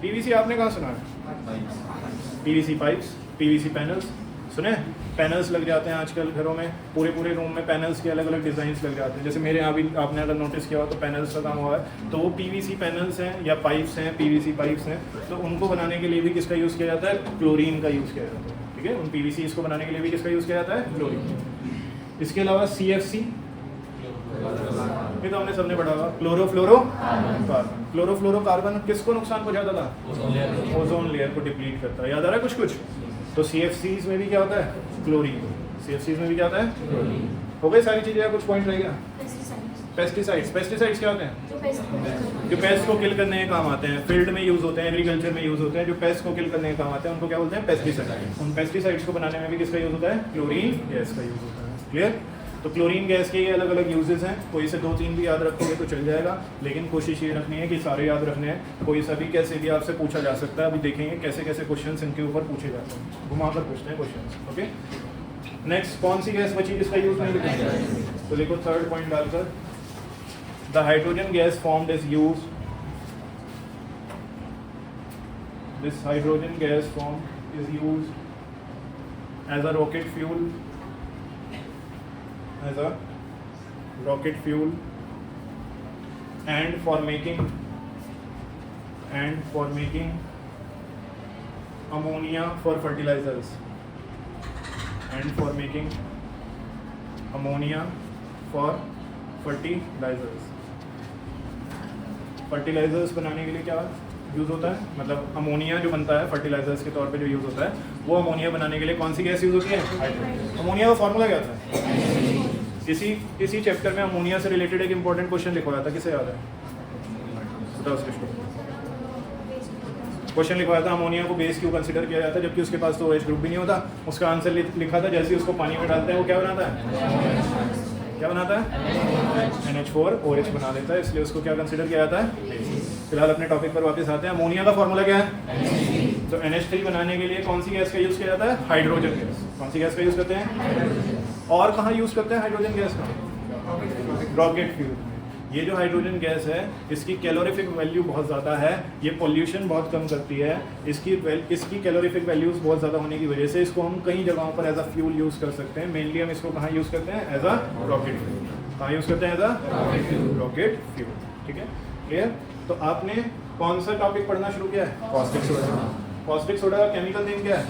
PVC आपने कहाँ सुना है? PVC पाइप्स, PVC पैनल्स, सुने? पैनल्स लग जाते हैं आजकल घरों में, पूरे पूरे रूम में पैनल्स के अलग अलग डिज़ाइंस लग जाते हैं। जैसे मेरे यहाँ भी आपने अगर नोटिस किया हो तो पैनल्स का काम हुआ है, तो वो पीवीसी पैनल्स हैं या पाइप्स हैं, पीवीसी पाइप्स हैं, तो उनको बनाने के लिए भी किसका यूज़ किया जाता है? क्लोरीन का यूज़ किया जाता है। ठीक है, उन पीवीसी इसको बनाने के लिए भी किसका यूज़ किया जाता है? क्लोरीन। इसके अलावा CFC, ये तो हमने सबने पढ़ा होगा, क्लोरोफ्लोरोकार्बन। क्लोरोफ्लोरोकार्बन किसको नुकसान पहुंचाता था? ओजोन लेयर को डिप्लीट करता है। याद आ रहा है कुछ कुछ? तो CFCs में भी क्या होता है? क्लोरीन। CFCs में भी क्या होता है? क्लोरीन। हो गई सारी चीजें या कुछ पॉइंट रहेगा? पेस्टिसाइड्स। पेस्टिसाइड्स क्या होते हैं? जो पेस्ट को किल करने के काम आते हैं, फील्ड में यूज होते हैं, एग्रीकल्चर में यूज होते हैं, जो पेस्ट को किल करने के काम आते हैं उनको क्या बोलते हैं? पेस्टिसाइड। उन पेस्टिसाइड्स को बनाने में भी किसका यूज होता है? क्लोरीन गैस का यूज होता है। क्लियर? तो क्लोरीन गैस के ये अलग अलग यूजेस हैं, कोई से 2-3 भी याद रखोगे तो चल जाएगा, लेकिन कोशिश ये रखनी है कि सारे याद रखने हैं। कोई सा भी कैसे भी आपसे पूछा जा सकता है, अभी देखेंगे कैसे कैसे क्वेश्चंस इनके ऊपर पूछे जाते हैं, घुमाकर पूछते हैं क्वेश्चंस। ओके, नेक्स्ट कौन सी गैस बची जिसका यूज नहीं लिखा? तो देखो थर्ड पॉइंट डालकर, the hydrogen gas formed is use, this hydrogen gas formed is use as a rocket fuel, as a rocket fuel and for making ammonia for fertilizers, and for making ammonia for fertilizers। Fertilisers बनाने के लिए क्या use होता है? मतलब ammonia जो बनता है फर्टिलाइजर्स के तौर पे जो यूज़ होता है, वो अमोनिया बनाने के लिए कौन सी गैस यूज़ होती है? अमोनिया का फॉर्मूला क्या था? इसी चैप्टर में अमोनिया से रिलेटेड एक इंपॉर्टेंट क्वेश्चन लिखवाया था, किसे याद है? बताओ सृष्टि। क्वेश्चन लिखवाया था अमोनिया को बेस क्यों कंसीडर किया जाता है जबकि उसके पास तो OH ग्रुप भी नहीं होता। उसका आंसर लिखा था, जैसे ही उसको पानी में डालते हैं वो क्या बनाता है? क्या बनाता है? NH4OH बना देता है, इसलिए उसको क्या कंसीडर किया जाता है? फिलहाल अपने टॉपिक पर वापस आते हैं। अमोनिया का फॉर्मूला क्या है? तो NH3 बनाने के लिए कौन सी गैस का यूज़ किया जाता है? Hydrogen gas. कौन सी गैस का यूज़ करते हैं? और कहाँ यूज़ करते हैं हाइड्रोजन गैस का? Rocket fuel. ये जो हाइड्रोजन गैस है इसकी कैलोरीफिक वैल्यू बहुत ज़्यादा है, ये पोल्यूशन बहुत कम करती है, इसकी कैलोरीफिक वैल्यूज़ बहुत ज़्यादा होने की वजह से इसको हम कई जगहों पर एज अ फ्यूल यूज़ कर सकते हैं। मेनली हम इसको कहाँ यूज़ करते हैं? As a rocket fuel. कहाँ यूज़ करते हैं? As a rocket fuel. ठीक है, क्लियर? तो आपने कौन सा टॉपिक पढ़ना शुरू किया है? Caustic soda. कॉस्टिक सोडा का केमिकल नेम क्या है?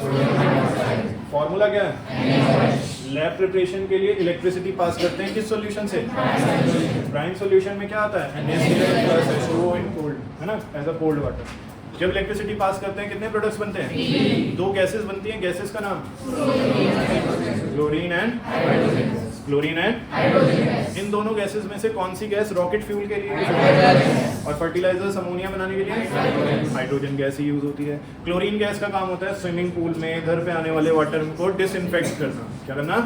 फॉर्मूला क्या है? लैब प्रिपरेशन के लिए इलेक्ट्रिसिटी पास करते हैं किस सॉल्यूशन से? ब्राइन सॉल्यूशन में क्या आता है? NaCl+H2O इन कोल्ड, है ना, एज अ कोल्ड वाटर। जब इलेक्ट्रिसिटी पास करते हैं कितने प्रोडक्ट्स बनते हैं? 2 गैसेस बनती हैं। गैसेस का नाम? Chlorine and hydrogen. इन दोनों गैसेस में से कौन सी गैस रॉकेट फ्यूल के लिए और फर्टिलाइजर्स अमोनिया बनाने के लिए हाइड्रोजन गैस ही यूज होती है। क्लोरीन गैस का काम होता है स्विमिंग पूल में घर पे आने वाले वाटर को डिसइंफेक्ट करना। क्या करना?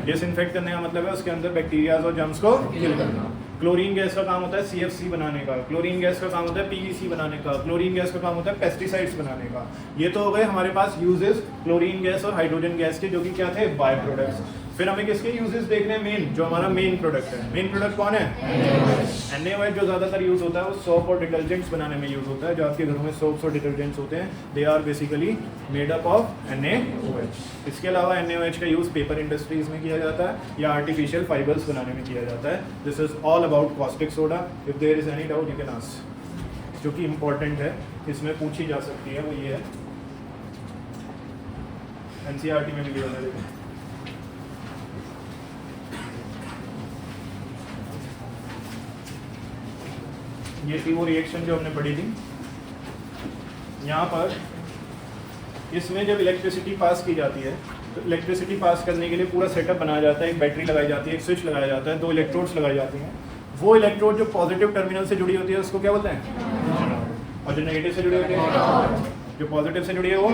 डिसइंफेक्ट करने का मतलब है उसके अंदर बैक्टीरियाज और जर्म्स को किल करना। क्लोरीन गैस का काम होता है CFC बनाने का। क्लोरीन गैस का काम होता है PVC बनाने का। क्लोरीन गैस का काम होता है पेस्टिसाइड्स बनाने का। ये तो हो गए हमारे पास यूजेस क्लोरीन गैस और हाइड्रोजन गैस के, जो कि क्या थे? By products. फिर हमें किसके यूजेस देखने हैं? मेन, जो हमारा मेन प्रोडक्ट है। मेन प्रोडक्ट कौन है? NaOH जो ज़्यादातर यूज होता है वो सोप और डिटर्जेंट्स बनाने में यूज होता है। जो आपके घरों में सोप्स और डिटर्जेंट्स होते हैं they are basically made up of NaOH। इसके अलावा NaOH का यूज़ पेपर इंडस्ट्रीज में किया जाता है या आर्टिफिशियल फाइबर्स बनाने में किया जाता है। This is all about caustic soda. If there is any doubt you can ask. जो कि इम्पोर्टेंट है, इसमें पूछी जा सकती है, वो ये है, NCERT में भी लिया है। ये थी वो रिएक्शन जो हमने पढ़ी थी। यहाँ पर इसमें जब इलेक्ट्रिसिटी पास की जाती है तो इलेक्ट्रिसिटी पास करने के लिए पूरा सेटअप बनाया जाता है। एक बैटरी लगाई जाती है, एक स्विच लगाया जाता है, 2 इलेक्ट्रोड्स लगाई जाती हैं। वो इलेक्ट्रोड जो पॉजिटिव टर्मिनल से जुड़ी होती है उसको क्या बोलते हैं? और जो नेगेटिव से जुड़ी होती है, जो पॉजिटिव से जुड़ी है वो,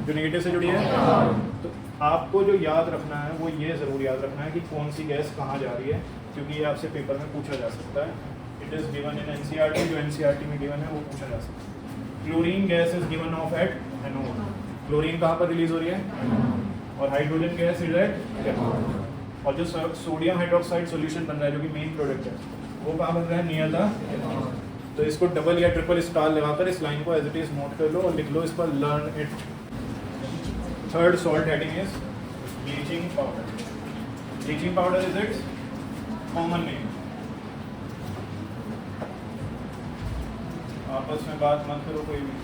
जो नेगेटिव से जुड़ी है। तो आपको जो याद रखना है वो ये ज़रूर याद रखना है कि कौन सी गैस कहाँ जा रही है, क्योंकि ये आपसे पेपर में पूछा जा सकता है। It is given in NCERT, जो NCERT में गिवन है वो पूछा जा सकता है। Chlorine gas is given of at anode. Chlorine कहाँ पर रिलीज हो रही है? और hydrogen gas is at cathode. और जो सोडियम हाइड्रोक्साइड सॉल्यूशन बन रहा है जो कि मेन प्रोडक्ट है वो कहाँ बन रहा है? Near the. तो इसको डबल या ट्रिपल स्टार लगाकर इस लाइन को एज इट इज नोट कर लो और लिख लो इस पर learn it. Third salt heading is bleaching powder. Bleaching powder is it's common name. आपस में बात मत करो कोई भी.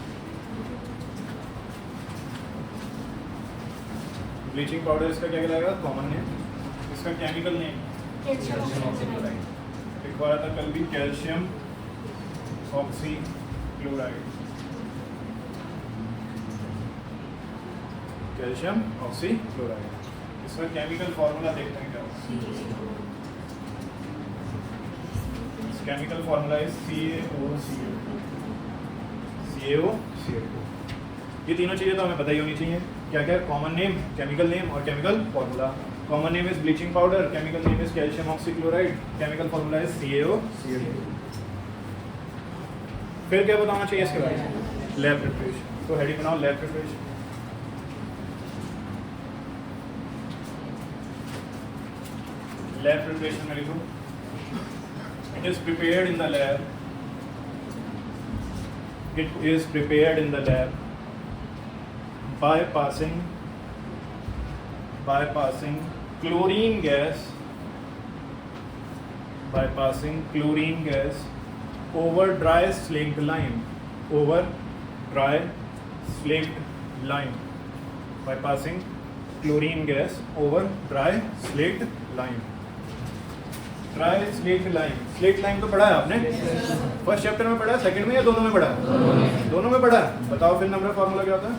ब्लीचिंग पाउडर इसका क्या कहलाएगा? Common name. इसका केमिकल नेम कैल्शियम ऑक्सीक्लोराइड. लिखवाया था कल भी, कैल्शियम ऑक्सीक्लोराइड. Calcium oxychloride. इसका केमिकल फॉर्मूला देखते हैं क्या होगा. Chemical formula is CaOCl2. ये तीनों चीज़ें तो हमें पता ही होनी चाहिए. क्या क्या? कॉमन नेम, केमिकल नेम और chemical formula. Common name is bleaching powder, chemical name is calcium oxychloride, chemical formula is CaOCl2. फिर क्या बताना चाहिए इसके बारे में? Lab preparation. तो हेडिंग बनाओ लैब प्रिपरेशन. लैब प्रिपरेशन में लिखो, it is prepared in the lab. It is prepared in the lab by passing chlorine gas over dry slaked lime. By passing chlorine gas over dry slaked lime. Dry slaked lime. Slaked lime तो पढ़ा है आपने first chapter में पढ़ा है, second में या दोनों में पढ़ा है? दोनों में पढ़ा है. बताओ फिर नंबर फॉर्मूला क्या होता है?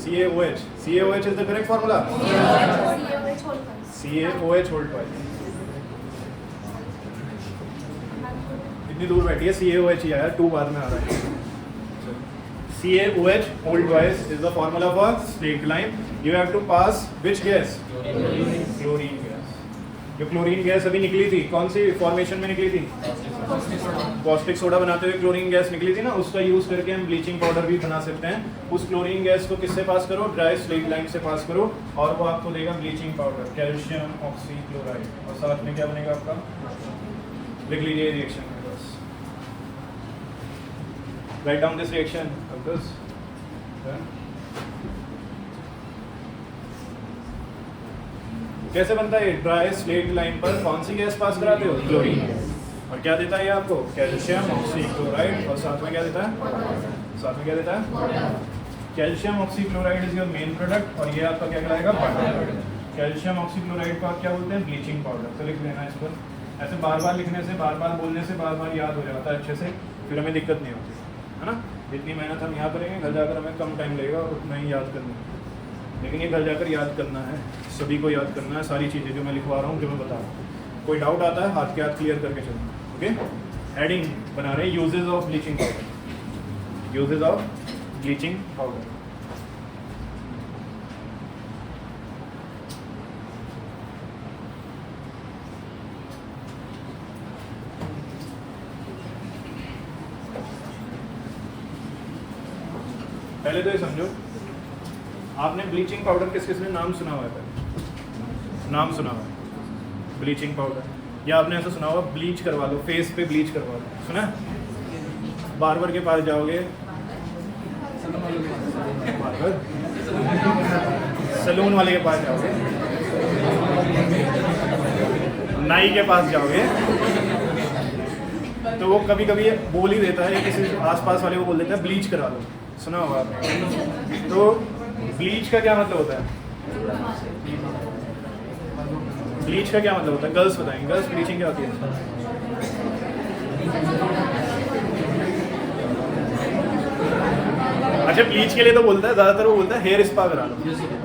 CaOH. CaOH is the correct formula. CaOH whole twice. इतनी दूर बैठी है, CaOH ही आया, 2 बाद में आ रहा है. CaOH whole twice is the formula for slaked lime. You have to pass which gas? Chlorine gas. जो क्लोरीन गैस अभी निकली थी, कौन सी फॉर्मेशन में निकली थी? कॉस्टिक सोडा बनाते हुए क्लोरीन गैस निकली थी ना, उसका यूज करके हम ब्लीचिंग पाउडर भी बना सकते हैं. उस क्लोरीन गैस को किससे पास करो? ड्राई स्लेक्ड लाइम से पास करो, और वो आपको देगा ब्लीचिंग पाउडर, कैल्शियम ऑक्सीक्लोराइड. और साथ में क्या बनेगा आपका? लिख लीजिए reaction. Write down this reaction of this. कैसे बनता है? ड्राई स्लेक्ड लाइम पर कौन सी गैस पास कराते हो? क्लोरीन. और क्या देता है ये आपको? Calcium oxychloride. और साथ में क्या देता है? Calcium oxychloride is your main product, और ये आपका क्या कहलाएगा? पाउडर. कैल्शियम ऑक्सीक्लोराइड को आप क्या बोलते हैं? Bleaching powder. तो लिख लेना इसको. ऐसे बार बार लिखने से, बार बार बोलने से बार बार याद हो जाता है अच्छे से, फिर हमें दिक्कत नहीं होती है ना. जितनी मेहनत हम यहाँ करेंगे, घर जाकर हमें कम टाइम लगेगा और उतना ही याद करना है. लेकिन ये घर जाकर याद करना है, सभी को याद करना है सारी चीज़ें जो मैं लिखवा रहा हूँ, जो मैं बता रहा हूँ. कोई डाउट आता है हाथ के हाथ क्लियर करके चलना. ओके. हेडिंग बना रहे हैं uses of bleaching powder. Uses of bleaching powder. पहले तो ये समझो, आपने ब्लीचिंग पाउडर किस किसने नाम सुना हुआ है? नाम सुना हुआ है ब्लीचिंग पाउडर, या आपने ऐसा सुना हुआ ब्लीच करवा लो, फेस पे ब्लीच करवा लो, सुना? बार्बर के पास जाओगे, सलून वाले के पास जाओगे, नाई के पास जाओगे, तो वो कभी कभी बोल ही देता है, किसी आसपास वाले को बोल देता है ब्लीच करा लो. सुना होगा आपने. तो ब्लीच का क्या मतलब होता है? ब्लीच का क्या मतलब होता है? गर्ल्स बताएंगे. गर्ल्स ब्लीचिंग क्या होती है? अच्छा, ब्लीच के लिए तो बोलता है ज़्यादातर, वो बोलता है हेयर स्पा करा लो.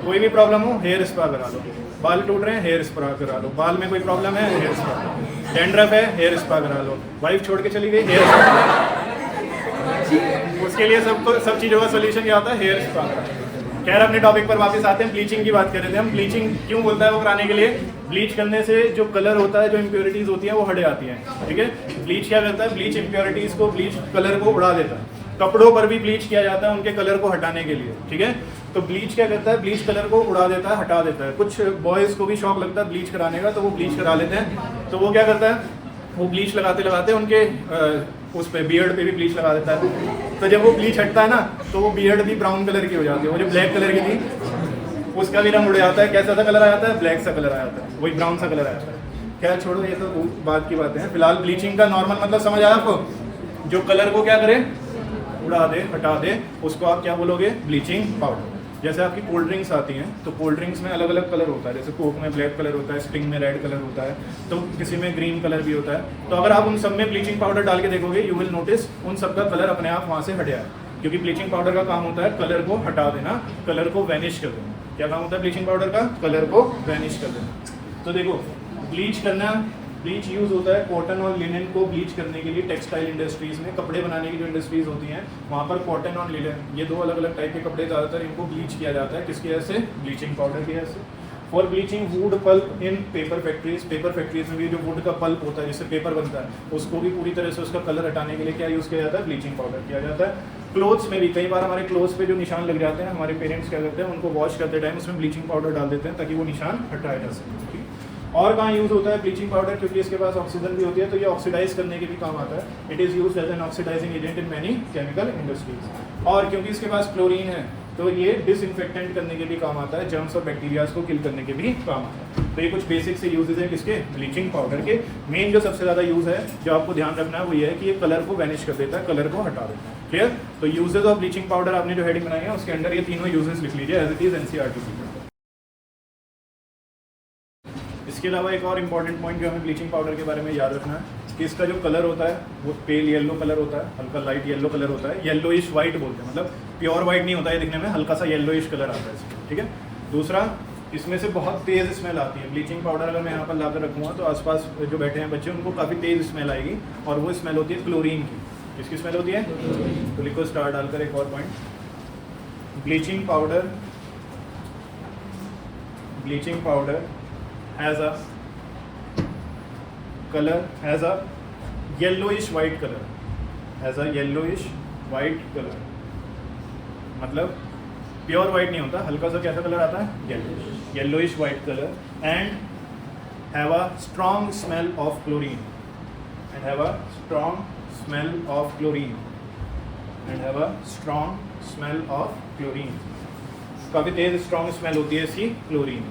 कोई भी प्रॉब्लम हो हेयर स्पा करा लो. बाल टूट रहे हैं हेयर स्पा करा लो. बाल में कोई प्रॉब्लम है हेयर स्पा. डैंड्रफ है हेयर स्पा करा लो. वाइफ छोड़ के चली गई हेयर स्पा. उसके लिए सब चीज़ों का सोल्यूशन क्या होता है? Hair spa. खैर, अपने टॉपिक पर वापस आते हैं. ब्लीचिंग की बात कर रहे थे हम. ब्लीचिंग क्यों बोलता है वो कराने के लिए? ब्लीच करने से जो कलर होता है, जो इम्प्योरिटीज़ होती हैं वो हट जाती हैं. ठीक है. ब्लीच क्या करता है? ब्लीच इम्प्योरिटीज़ को, ब्लीच कलर को उड़ा देता है. कपड़ों पर भी ब्लीच किया जाता है उनके कलर को हटाने के लिए. ठीक है. तो ब्लीच क्या करता है? ब्लीच कलर को उड़ा देता है, हटा देता है. कुछ बॉयज़ को भी शौक लगता है ब्लीच कराने का, तो वो ब्लीच करा लेते हैं. तो वो क्या करता है? वो ब्लीच लगाते लगाते उनके उस पे बियर्ड पे भी ब्लीच लगा देता है। तो जब वो ब्लीच हटता है ना तो वो बियर्ड भी ब्राउन कलर की हो जाती है, वो जो ब्लैक कलर की थी उसका भी रंग उड़ जाता है। कैसा सा कलर आ जाता है? ब्लैक सा कलर आ जाता है, वही ब्राउन सा कलर आ जाता है। खैर छोड़ो, ये तो बात की बातें हैं। फिलहाल ब्लीचिंग का नॉर्मल मतलब समझ आया आपको? जो कलर को क्या करे, उड़ा दे, हटा दे, उसको आप क्या बोलोगे? Bleaching powder. जैसे आपकी कोल्ड ड्रिंक्स आती हैं तो कोल्ड ड्रिंक्स में अलग अलग कलर होता है, जैसे कोक में ब्लैक कलर होता है, स्प्रिंग में रेड कलर होता है, तो किसी में ग्रीन कलर भी होता है। तो अगर आप उन सब में ब्लीचिंग पाउडर डाल के देखोगे यू विल नोटिस उन सब का कलर अपने आप वहाँ से हट जाए, क्योंकि ब्लीचिंग पाउडर का काम होता है कलर को हटा देना, कलर को वैनिश कर देना। क्या काम होता है ब्लीचिंग पाउडर का? कलर को वैनिश कर देना। तो देखो, ब्लीच करना, ब्लीच यूज़ होता है कॉटन और लिनन को ब्लीच करने के लिए। टेक्सटाइल इंडस्ट्रीज़ में, कपड़े बनाने की जो इंडस्ट्रीज़ होती हैं वहाँ पर कॉटन और लिनन, ये दो अलग अलग टाइप के कपड़े ज़्यादातर इनको ब्लीच किया जाता है। किसकी वजह से? ब्लीचिंग पाउडर की वजह से। For bleaching wood pulp in paper factories, paper factories में भी जो वुड का पल्प होता है जिससे पेपर बनता है उसको भी पूरी तरह से उसका कलर हटाने के लिए क्या यूज़ किया जाता है? ब्लीचिंग पाउडर किया जाता है। क्लोथ्स में भी कई बार हमारे क्लोथ्स पे जो निशान लग जाते हैं, हमारे पेरेंट्स क्या करते हैं, उनको वॉश करते टाइम उसमें ब्लीचिंग पाउडर डाल देते हैं ताकि वो निशान हटाया जा सके। ठीक। और कहाँ यूज़ होता है ब्लीचिंग पाउडर? क्योंकि इसके पास ऑक्सीजन भी होती है तो ये ऑक्सीडाइज करने के भी काम आता है। It is used as an oxidising agent in many chemical industries. और क्योंकि इसके पास क्लोरीन है तो ये डिसइंफेक्टेंट करने के भी काम आता है, जर्म्स और बैक्टीरियाज को किल करने के भी काम आता है। तो ये कुछ बेसिक से यूजेज हैं किसके? ब्लीचिंग पाउडर के। मेन जो सबसे ज़्यादा यूज़ है जो आपको ध्यान रखना है वो ये है कि ये कलर को वैनिश कर देता है, कलर को हटा देता है। क्लियर? तो यूजेज ऑफ ब्लीचिंग पाउडर आपने जो हेडिंग बनाई है उसके अंडर ये तीनों यूजेज लिख लीजिए एज इट इज एनसीईआरटी। इसके अलावा एक और इम्पॉर्टेंट पॉइंट जो हमें ब्लीचिंग पाउडर के बारे में याद रखना है कि इसका जो कलर होता है वो पेल येलो कलर होता है, हल्का लाइट येलो कलर होता है, येलोइश वाइट बोलते हैं, मतलब प्योर वाइट नहीं होता है दिखने में, हल्का सा येलोइश कलर आता है इसमें। ठीक है। दूसरा, इसमें से बहुत तेज़ स्मेल आती है। ब्लीचिंग पाउडर अगर मैं यहाँ पर ला कर रखूँगा तो आसपास जो बैठे हैं बच्चे उनको काफ़ी तेज़ स्मेल आएगी और वो स्मेल होती है क्लोरीन की। किसकी स्मेल होती है? तो लिखो स्टार डालकर एक और point. Bleaching powder has a color has a yellowish white color, has a yellowish white color, मतलब प्योर वाइट नहीं होता, हल्का सा कैसा कलर आता है? Yellowish white colour. And have a strong smell of chlorine, and have a strong smell of chlorine, and have a strong smell of chlorine. काफ़ी तेज strong smell होती है इसकी क्लोरीन।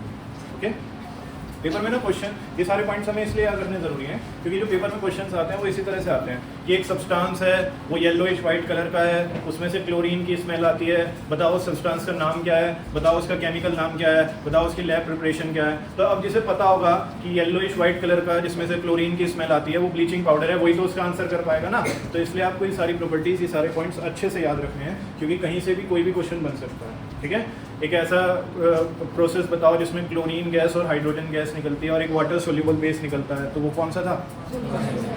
ओके। पेपर में ना क्वेश्चन, ये सारे पॉइंट्स हमें इसलिए याद रखने जरूरी हैं क्योंकि जो पेपर में क्वेश्चंस आते हैं वो इसी तरह से आते हैं। ये एक सब्सटेंस है, वो येलोइश वाइट कलर का है, उसमें से क्लोरीन की स्मेल आती है, बताओ सब्सटेंस का नाम क्या है, बताओ उसका केमिकल नाम क्या है, बताओ उसकी लैब प्रिपरेशन क्या है। तो अब जिसे पता होगा कि येलोइश वाइट कलर का जिसमें से क्लोरीन की स्मेल आती है वो ब्लीचिंग पाउडर है, वही तो उसका आंसर कर पाएगा ना। तो इसलिए आपको ये सारी प्रॉपर्टीज, ये सारे पॉइंट्स अच्छे से याद रखने हैं क्योंकि कहीं से भी कोई भी क्वेश्चन बन सकता है। ठीक है। एक ऐसा प्रोसेस बताओ जिसमें क्लोरीन गैस और हाइड्रोजन गैस निकलती है और एक वाटर सोल्यूबल बेस निकलता है, तो वो कौन सा था?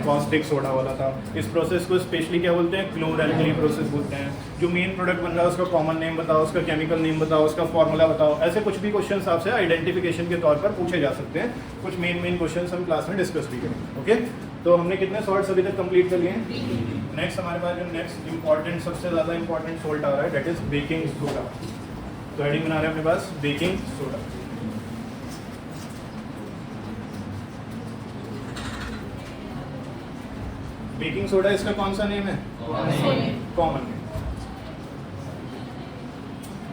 कॉस्टिक सोडा वाला था। इस प्रोसेस को स्पेशली क्या बोलते हैं? क्लोर-एल्कली प्रोसेस बोलते हैं। जो मेन प्रोडक्ट बन रहा है उसका कॉमन नेम बताओ, उसका केमिकल नेम बताओ, उसका फॉर्मूला बताओ। ऐसे कुछ भी क्वेश्चन आपसे आइडेंटिफिकेशन के तौर पर पूछे जा सकते हैं। कुछ मेन क्वेश्चन हम क्लास में डिस्कस भी करेंगे। ओके। तो हमने कितने सॉल्ट्स अभी तक कंप्लीट कर लिए हैं? नेक्स्ट हमारे पास जो नेक्स्ट इंपॉर्टेंट, सबसे ज़्यादा इंपॉर्टेंट सॉल्ट आ रहा है, दैट इज बेकिंग सोडा। तो हेडिंग बना रहे हैं अपने पास बेकिंग सोडा। बेकिंग सोडा इसका कौन सा नेम है? Common name.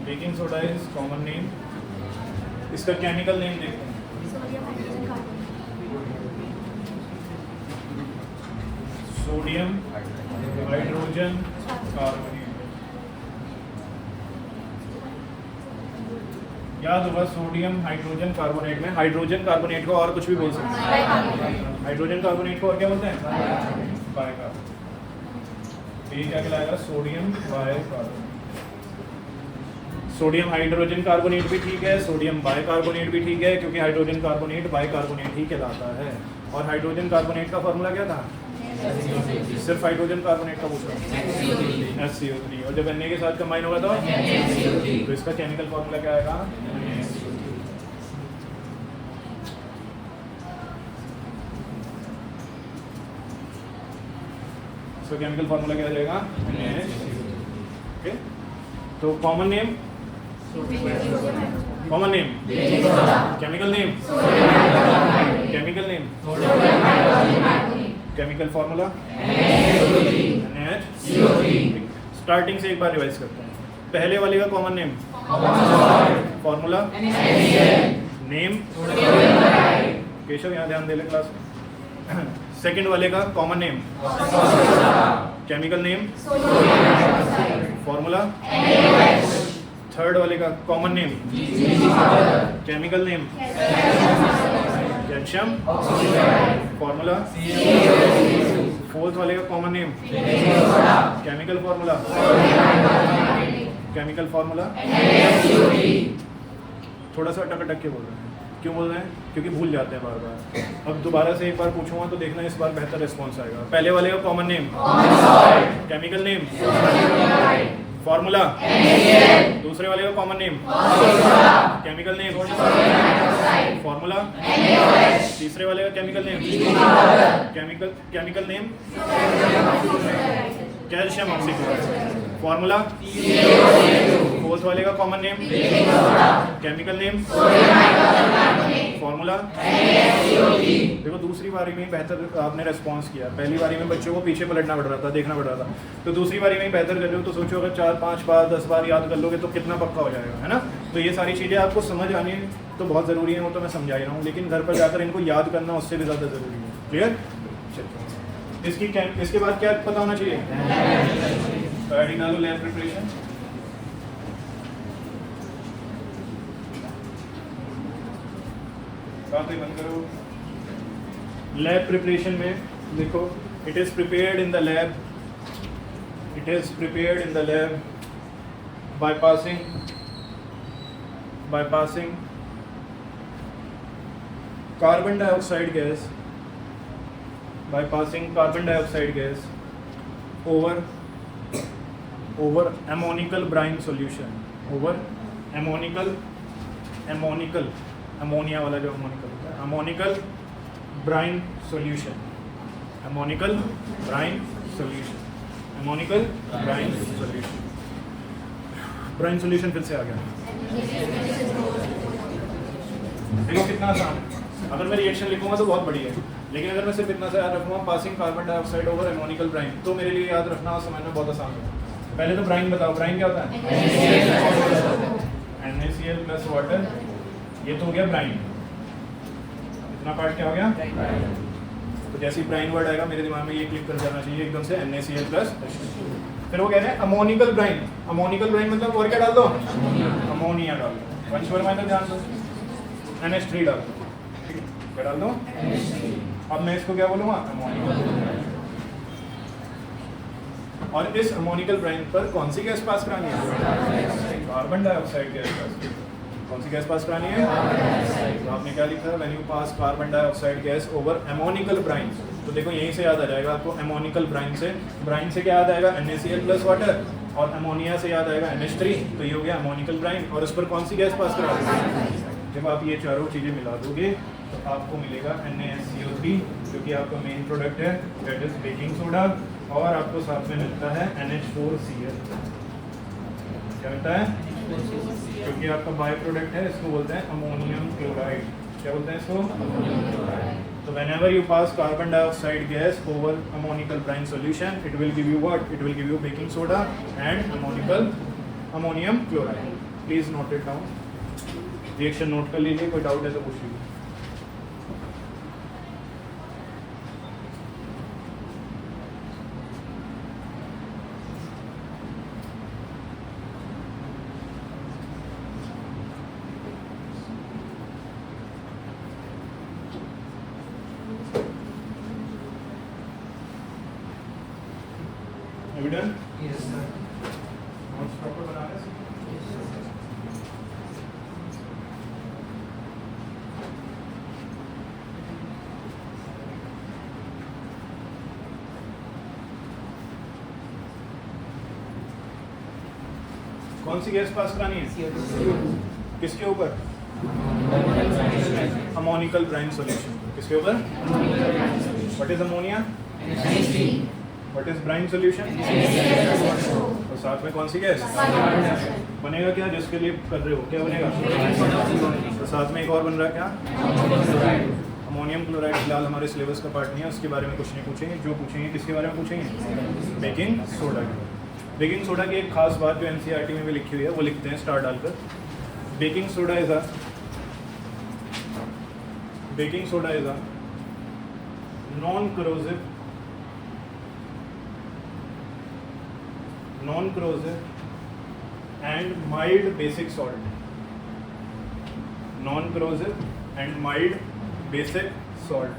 Baking soda is common name. इसका केमिकल नेम देखते हैं। Sodium hydrogen carbonate. याद होगा सोडियम हाइड्रोजन कार्बोनेट में हाइड्रोजन कार्बोनेट को और कुछ भी बोल सकते हैं। हाइड्रोजन कार्बोनेट को और क्या बोलते हैं? बाइकार्बोनेट। ये क्या कहलाएगा? Sodium bicarbonate. Sodium hydrogen carbonate भी ठीक है, सोडियम बाइकार्बोनेट भी ठीक है, क्योंकि हाइड्रोजन कार्बोनेट बाइकार्बोनेट ही कहलाता है। और हाइड्रोजन कार्बोनेट का फॉर्मूला क्या था? सिर्फ हाइड्रोजन कार्बोनेट का पूछ रहा हूँ, HCO3। और जब Na के साथ कंबाइन होगा तो इसका केमिकल फॉर्मूला क्या आएगा? इसका केमिकल फॉर्मूला क्या आ जाएगा? ओके। तो common name, common name, chemical name, chemical name, chemical formula starting से एक बार रिवाइज करते हैं। पहले वाले का common name formula name Keshav, यहाँ ध्यान दे ले क्लास में। सेकंड वाले का common name chemical name formula. Third वाले का common name chemical name calcium formula. Fourth वाले का कॉमन नेम केमिकल फार्मूला थोड़ा सा अटक अटक के बोल रहे हैं। क्यों बोल रहे हैं? क्योंकि भूल जाते हैं बार बार। अब दोबारा से एक बार पूछूंगा तो देखना इस बार बेहतर रिस्पॉन्स आएगा। पहले वाले का common name chemical name formula. दूसरे वाले का common name chemical name formula. तीसरे वाले का chemical name calcium oxychloride formula. Fourth वाले का common name chemical name formula. देखो दूसरी बारी में बेहतर आपने रेस्पॉन्स किया। पहली बारी में बच्चों को पीछे पलटना पड़ रहा था, देखना पड़ रहा था। तो दूसरी बारी में बेहतर कर रहे हो तो सोचो अगर 4-5 बार 10 बार याद कर लोगे तो कितना पक्का हो जाएगा, है ना। तो ये सारी चीज़ें आपको समझ आनी तो बहुत ज़रूरी है, वो तो मैं समझा ही रहा हूँ, लेकिन घर पर जाकर इनको याद करना उससे भी ज़्यादा ज़रूरी है। क्लियर? इसके बाद क्या पता होना चाहिए? Lab preparation. बंद करो। लैब प्रिपरेशन में देखो, it is prepared in the lab by passing carbon dioxide gas over ammonical brine solution, ammonia वाला जो अमोनिकल होता है, ammoniacal brine solution brine solution फिर से आ गया। देखो कितना आसान है। अगर मैं रिएक्शन लिखूंगा तो बहुत बढ़िया है, लेकिन अगर मैं सिर्फ इतना सा याद रखूंगा passing carbon dioxide over ammoniacal brine, तो मेरे लिए याद रखना और समझना बहुत आसान है। पहले तो ब्राइन बताओ, ब्राइन क्या होता है? NaCl plus water. ये तो हो गया ब्राइन। इतना पार्ट क्या हो गया? तो जैसे ही ब्राइन वर्ड आएगा मेरे दिमाग में ये क्लिक कर जाना चाहिए एकदम से, NaCl प्लस। फिर वो कह रहे हैं अमोनिकल ब्राइन मतलब और क्या डाल दो? अमोनिया डाल दो। पंचवर माइनस ध्यान दो, NH3 डाल दो। क्या डाल दो? अब मैं इसको क्या बोलूँगा? अमोनिकल। और इस अमोनिकल ब्राइन पर कौन सी गैस पास करानी है? Carbon dioxide gas pass. कौन सी गैस पास करानी है? तो आपने क्या लिखा है? When you pass carbon dioxide gas over ammoniacal brine. तो देखो यहीं से याद आ जाएगा आपको अमोनिकल ब्राइन से क्या याद आएगा? NaCl प्लस वाटर, और अमोनिया से याद आएगा NH3। तो ये हो गया अमोनिकल ब्राइन। और उस पर कौन सी गैस पास करा दोगे? जब आप ये चारों चीज़ें मिला दोगे तो आपको मिलेगा NaSCO3, जो कि आपका मेन प्रोडक्ट है, दैट इज बेकिंग सोडा। और आपको साथ में मिलता है NH4Cl। क्या मिलता है? क्योंकि आपका बाय प्रोडक्ट है, इसको बोलते हैं अमोनियम क्लोराइड। क्या बोलते हैं इसको? तो whenever you pass carbon dioxide gas over ammonical brine solution, it will give you what? It will give you baking soda and ammonium chloride. Please note it down. Reaction note कर लीजिए, कोई doubt है तो पूछ लीजिए। Have you done? Yes, sir. Notes proper बना रहे हैं? कौन सी गैस पास करानी है? किसके ऊपर? Ammoniacal brine solution. किसके ऊपर? What is ammonia? What is brine solution? और साथ में कौन सी गैस बनेगा? क्या जिसके लिए कर रहे हो क्या बनेगा? तो साथ में एक और बन रहा है क्या? अमोनियम क्लोराइड फिलहाल हमारे सिलेबस का पार्ट नहीं है, उसके बारे में कुछ नहीं पूछेंगे। जो पूछेंगे किसके बारे में पूछेंगे? बेकिंग सोडा के। बेकिंग सोडा की एक खास बात जो एनसीईआरटी में भी लिखी हुई है वो लिखते हैं स्टार डालकर। Baking soda is a non corrosive and mild basic salt. Non-corrosive and mild basic salt.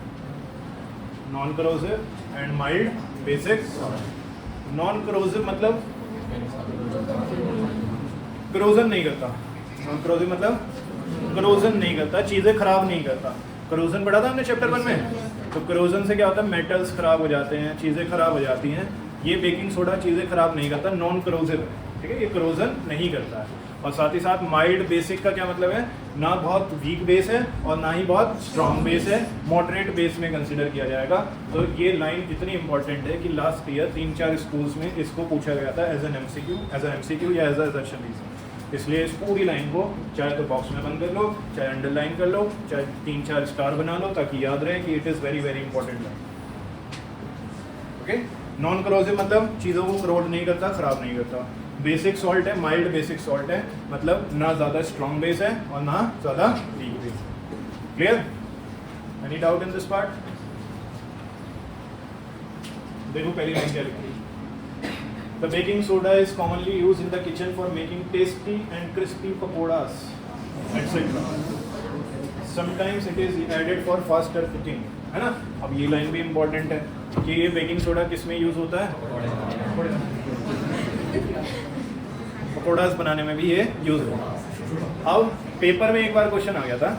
Non-corrosive and mild basic salt. Non-corrosive मतलब corrosion नहीं करता। Non-corrosive मतलब corrosion नहीं करता, चीज़ें खराब नहीं करता। corrosion पढ़ा था हमने चैप्टर 1 में। तो corrosion से क्या होता है? मेटल्स खराब हो जाते हैं, चीज़ें खराब हो जाती हैं। ये बेकिंग सोडा चीज़ें खराब नहीं करता, नॉन करोजिव है, ठीक है, ये करोजन नहीं करता है। और साथ ही साथ माइल्ड बेसिक का क्या मतलब है? ना बहुत वीक बेस है और ना ही बहुत स्ट्रॉन्ग बेस है, मॉडरेट बेस में कंसिडर किया जाएगा। तो ये लाइन इतनी इंपॉर्टेंट है कि लास्ट ईयर 3-4 स्कूल्स में इसको पूछा गया था एज एन एमसीक्यू या एज असर्शन रीजन। इसलिए इस पूरी लाइन को चाहे तो बॉक्स में बंद कर लो, चाहे अंडरलाइन कर लो, चाहे 3-4 स्टार बना लो, ताकि याद रहे कि it is very very important line. Okay, non करोजिव मतलब चीज़ों को करोड नहीं करता, ख़राब नहीं करता। बेसिक सॉल्ट है, माइल्ड बेसिक सॉल्ट है, मतलब ना ज़्यादा स्ट्रॉन्ग बेस है और ना ज़्यादा weak base. Clear? Any doubt in this part? देखो पहली लाइन क्या लिखी है। The baking soda is commonly use in the kitchen for making tasty and crispy pakoras etcetera. Sometimes it is added for faster cooking, है ना। अब ये line भी इंपॉर्टेंट है कि ये बेकिंग सोडा किस में यूज होता है? पकौड़ास बनाने में भी ये यूज होता है। अब पेपर में एक बार क्वेश्चन आ गया था,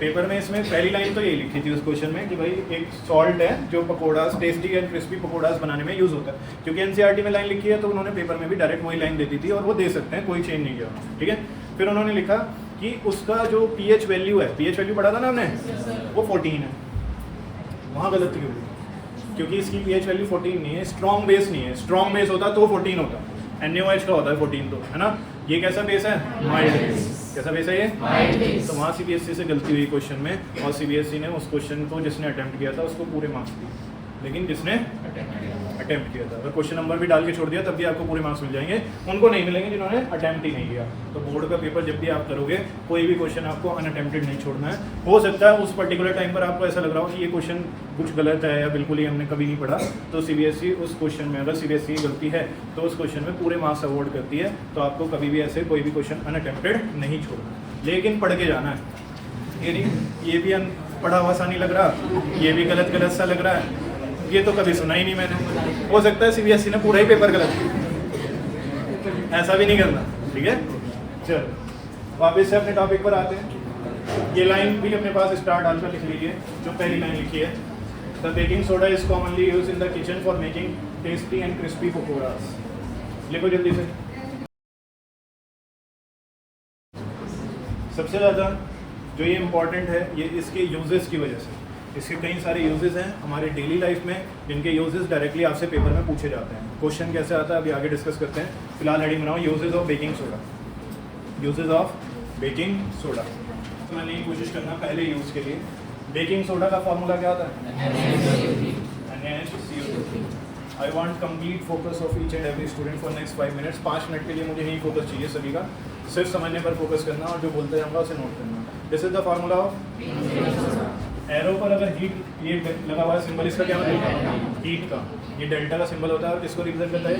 पेपर में इसमें पहली लाइन तो यही लिखी थी उस क्वेश्चन में कि भाई एक सॉल्ट है जो pakoras, tasty and crispy pakoras बनाने में यूज होता है। क्योंकि एनसीईआरटी में लाइन लिखी है तो उन्होंने पेपर में भी डायरेक्ट वही लाइन दे दी थी और वो दे सकते हैं, कोई चेंज नहीं किया, ठीक है। फिर उन्होंने लिखा कि उसका जो पीएच वैल्यू है, पीएच वैल्यू पढ़ा था ना हमने, वो 14 है। वहाँ गलत क्यों हुई? क्योंकि इसकी पीएच वैल्यू 14 नहीं है, स्ट्रॉन्ग बेस नहीं है। स्ट्रॉन्ग बेस होता तो 14 होता, NaOH का होता है 14 तो, है ना। ये कैसा बेस है? Mild base. कैसा बेस है ये? Mild base. तो वहाँ सीबीएसई से गलती हुई क्वेश्चन में, और सीबीएसई ने उस क्वेश्चन को जिसने अटेम्प्ट किया था उसको पूरे मार्क्स दिए, लेकिन जिसने अटेम्प्ट किया था, अगर क्वेश्चन नंबर भी डाल के छोड़ दिया तब भी आपको पूरे मार्क्स मिल जाएंगे, उनको नहीं मिलेंगे जिन्होंने अटेम्प्ट ही नहीं किया। तो बोर्ड का पेपर जब भी आप करोगे, कोई भी क्वेश्चन आपको अनअटेम्प्टेड नहीं छोड़ना है। हो सकता है उस पर्टिकुलर टाइम पर आपको ऐसा लग रहा हो कि ये क्वेश्चन कुछ गलत है या बिल्कुल ही हमने कभी नहीं पढ़ा, तो सीबीएसई उस क्वेश्चन में, अगर सीबीएसई की गलती है तो उस क्वेश्चन में पूरे मार्क्स अवॉर्ड करती है। तो आपको कभी भी ऐसे कोई भी क्वेश्चन अनअटेम्प्टेड नहीं छोड़ना, लेकिन पढ़ के जाना है। ये नहीं ये भी पढ़ा हुआ सा नहीं लग रहा, ये भी गलत सा लग रहा है, ये तो कभी सुना ही नहीं मैंने। हो सकता है सीबीएसई ने पूरा ही पेपर गलत किया, ऐसा भी नहीं करना, ठीक है। चलो वापस से अपने टॉपिक पर आते हैं। ये लाइन भी अपने पास स्टार डालकर लिख लीजिए, जो पहली लाइन लिखी है। The baking soda is commonly use in the kitchen for making tasty and crispy pakoras. लिखो जल्दी से। सबसे ज़्यादा जो ये इम्पॉर्टेंट है, ये इसके यूजेस की वजह से। इसके कई सारे यूजेस हैं हमारे डेली लाइफ में, जिनके यूजेस डायरेक्टली आपसे पेपर में पूछे जाते हैं। क्वेश्चन कैसे आता है अभी आगे डिस्कस करते हैं। फिलहाल हेडिंग बनाओ uses of baking soda. Uses of baking soda. तो मैंने ये कोशिश करना पहले यूज़ के लिए। बेकिंग सोडा का फॉर्मूला क्या होता है? NaCO2। I want complete focus of each and every student for next 5 minutes. 5 minute के लिए मुझे यही फोकस चाहिए सभी का, सिर्फ समझने पर फोकस करना और जो बोलते जाऊँगा उसे नोट करना। This is the formula of. Arrow पर अगर हीट ये लगा हुआ है सिंबल, इसका क्या मतलब है? हीट का। ये डेल्टा का सिंबल होता है और किसको रिप्रेजेंट करता है?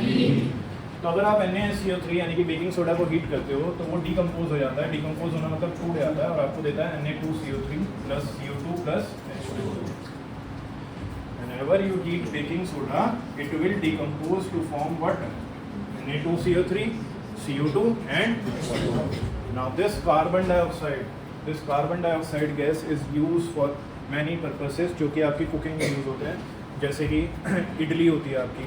तो अगर आप NaCO3 यानी कि बेकिंग सोडा को हीट करते हो तो वो डिकम्पोज हो जाता है। डिकम्पोज होना मतलब टूट जाता है और आपको देता है Na2CO3 plus CO2 plus H2O। Whenever you heat baking soda, it will decompose to form what? Na2CO3, CO2 and water. Now this carbon dioxide gas is used for many purposes, जो कि आपकी कुकिंग में use होते हैं। जैसे कि इडली होती है आपकी,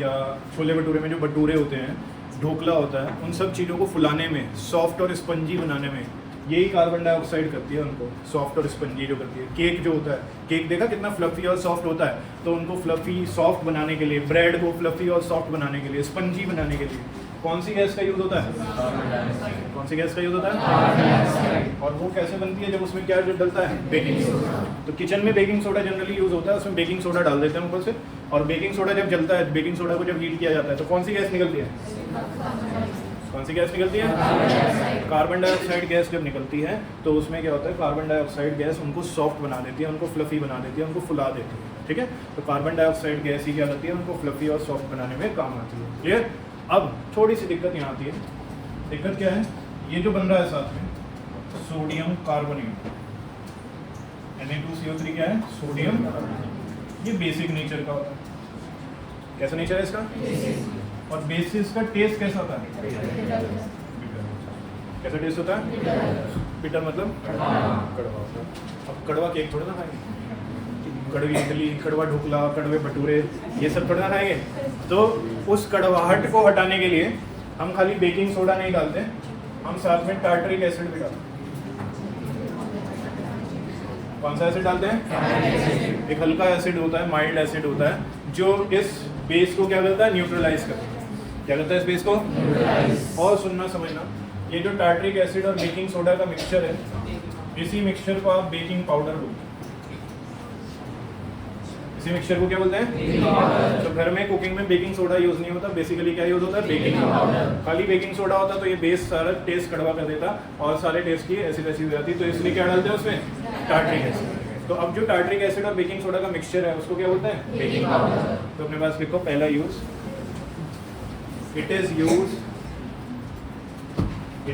या छोले भटूरे में जो भटूरे होते हैं, ढोकला होता है, उन सब चीज़ों को फुलाने में, सॉफ्ट और स्पंजी बनाने में यही कार्बन डाइऑक्साइड करती है उनको, सॉफ्ट और स्पंजी जो करती है। केक जो होता है, केक देखा कितना फ्लफी और सॉफ्ट होता है, तो उनको फ्लफी सॉफ्ट बनाने के लिए, ब्रेड को फ्लफी और सॉफ्ट बनाने के लिए, स्पंजी बनाने के लिए कौन सी गैस का यूज होता है? कौन सी गैस का यूज होता है? और वो कैसे बनती है? जब उसमें क्या डलता है? Baking soda. तो किचन में बेकिंग सोडा जनरली यूज होता है, उसमें बेकिंग सोडा डाल देते हैं ऊपर से, और बेकिंग सोडा जब जलता है, बेकिंग सोडा को जब हीट किया जाता है तो कौन सी गैस निकलती है? कौन सी गैस निकलती है? कार्बन डाइऑक्साइड गैस जब निकलती है तो उसमें क्या होता है, कार्बन डाइऑक्साइड गैस उनको सॉफ्ट बना देती है, उनको फ्लफी बना देती है, उनको फुला देती है, ठीक है। तो कार्बन डाइऑक्साइड गैस ही क्या करती है, उनको फ्लफी और सॉफ्ट बनाने में काम आती है। क्लियर? अब थोड़ी सी दिक्कत यहाँ आती है। दिक्कत क्या है? ये जो बन रहा है साथ में सोडियम कार्बोनेट, Na2CO3 क्या है? सोडियम। ये बेसिक नेचर का होता है। कैसा नेचर है इसका? और बेसिस का टेस्ट कैसा होता है? कैसा टेस्ट होता है? बिटर मतलब कड़वा होता है। अब कड़वा केक थोड़ा ना खाएंगे, कड़वी इडली, कड़वा ढोकला, कड़वे भटूरे, ये सब थोड़ा ना खाएंगे। तो उस कड़वाहट को हटाने के लिए हम खाली बेकिंग सोडा नहीं डालते, हम साथ में टार्टरिक एसिड भी डालते हैं। कौन सा एसिड डालते हैं? एक हल्का एसिड होता है, माइल्ड एसिड होता है, जो इस बेस को क्या करता है? न्यूट्रलाइज करता है। क्या करता है इस बेस को? और सुनना समझना, ये जो टार्टरिक एसिड और बेकिंग सोडा का मिक्सचर है, इसी मिक्सचर को आप बेकिंग पाउडर बोलते हैं। इसी मिक्सचर को क्या बोलते हैं? तो घर में कुकिंग में बेकिंग सोडा यूज नहीं होता, बेसिकली क्या यूज होता है? Baking powder. खाली बेकिंग सोडा होता तो ये बेस सारा टेस्ट कड़वा कर देता और सारे टेस्ट की एसिड एसिड हो जाती, तो इसलिए क्या डालते हैं उसमें? Tartaric acid. तो अब जो टार्टरिक एसिड और बेकिंग सोडा का मिक्सचर है उसको क्या बोलते हैं? Baking powder. तो अपने पास लिखो पहला use, it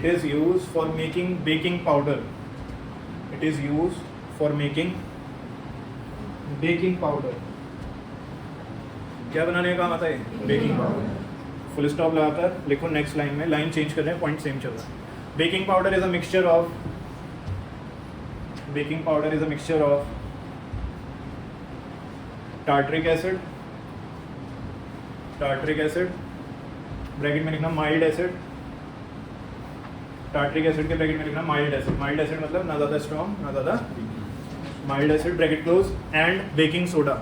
is use for making baking powder. It is use for making baking powder. क्या बनाने का काम आता है? Baking powder. फुल स्टॉप लगाकर लिखो नेक्स्ट लाइन में, लाइन चेंज कर रहे हैं, पॉइंट सेम चल रहा है। Baking powder is a mixture of tartaric acid, bracket में लिखना माइल्ड एसिड, टार्टरिक एसिड के ब्रैकेट में लिखना माइल्ड एसिड। माइल्ड एसिड मतलब ना ज़्यादा स्ट्रॉन्ग ना ज़्यादा, mild acid bracket close, and baking soda,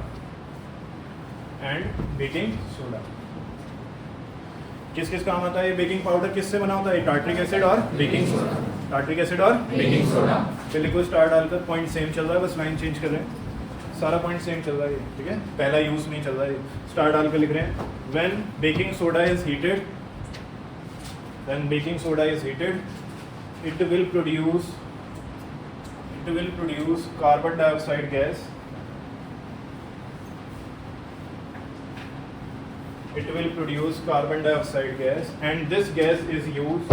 किस किस काम आता है ये बेकिंग पाउडर? किससे बना होता है? टार्टरिक एसिड और बेकिंग सोडा। टार्टरिक एसिड और बेकिंग सोडा। चलिए कोई स्टार डालकर पॉइंट सेम चल रहा है, बस लाइन चेंज कर रहे हैं, सारा पॉइंट सेम चल रहा है, ठीक है। पहला यूज नहीं चल रहा है, स्टार डाल कर लिख रहे हैं। When baking soda is heated, it will produce carbon dioxide gas. It will produce carbon dioxide gas, and this gas is used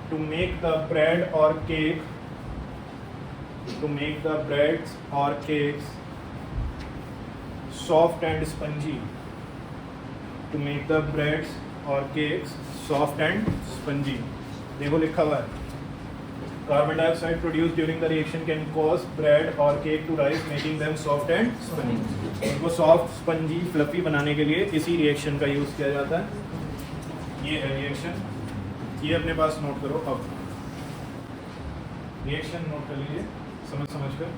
to make the bread or cake, soft and spongy. To make the breads or cakes soft and spongy. देखो लिखा हुआ है, carbon dioxide produce during the reaction can cause bread और cake to rise, making them soft and spongy. इनको soft, spongy, fluffy बनाने के लिए इसी रिएक्शन का यूज किया जाता है। ये है रिएक्शन, ये अपने पास नोट करो। अब रिएक्शन नोट कर लीजिए समझ कर।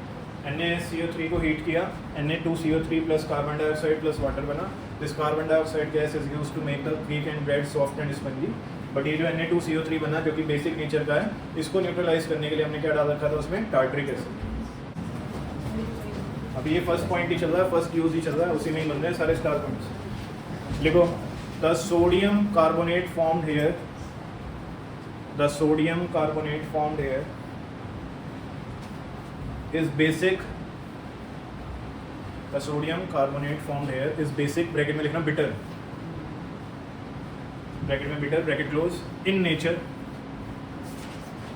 NaCO3 को हीट किया, Na2CO3 plus carbon dioxide plus water बना। This carbon dioxide gas is used to make the cake and bread soft and spongy. But ये जो Na2CO3 बना जो कि बेसिक नेचर का है, इसको न्यूट्रलाइज करने के लिए हमने क्या डाल रखा था उसमें? Tartaric acid. अभी ये फर्स्ट पॉइंट ही चल रहा है, फर्स्ट यूज ही चल रहा है, उसी में ही बन रहे हैं सारे स्टार पॉइंट्स। लिखो the sodium carbonate formed here, is basic. The sodium carbonate formed here is basic, bracket में लिखना bitter, bracket close, in nature।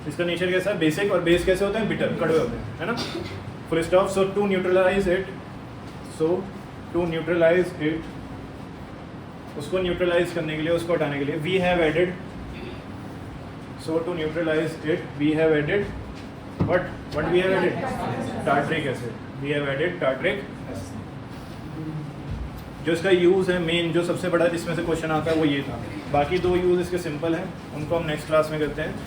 इसका नेचर कैसा है? बेसिक। और बेस कैसे होते हैं? बिटर, कड़वे होते हैं, है ना। Full stop. So to neutralise it, उसको न्यूट्रलाइज करने के लिए, उसको हटाने के लिए we have added, what we have added? Tartaric acid. We have added tartaric acid. जो इसका यूज़ है मेन, जो सबसे बड़ा जिसमें से क्वेश्चन आता है वो ये था। बाकी दो यूज़ इसके सिंपल हैं, उनको हम नेक्स्ट क्लास में करते हैं।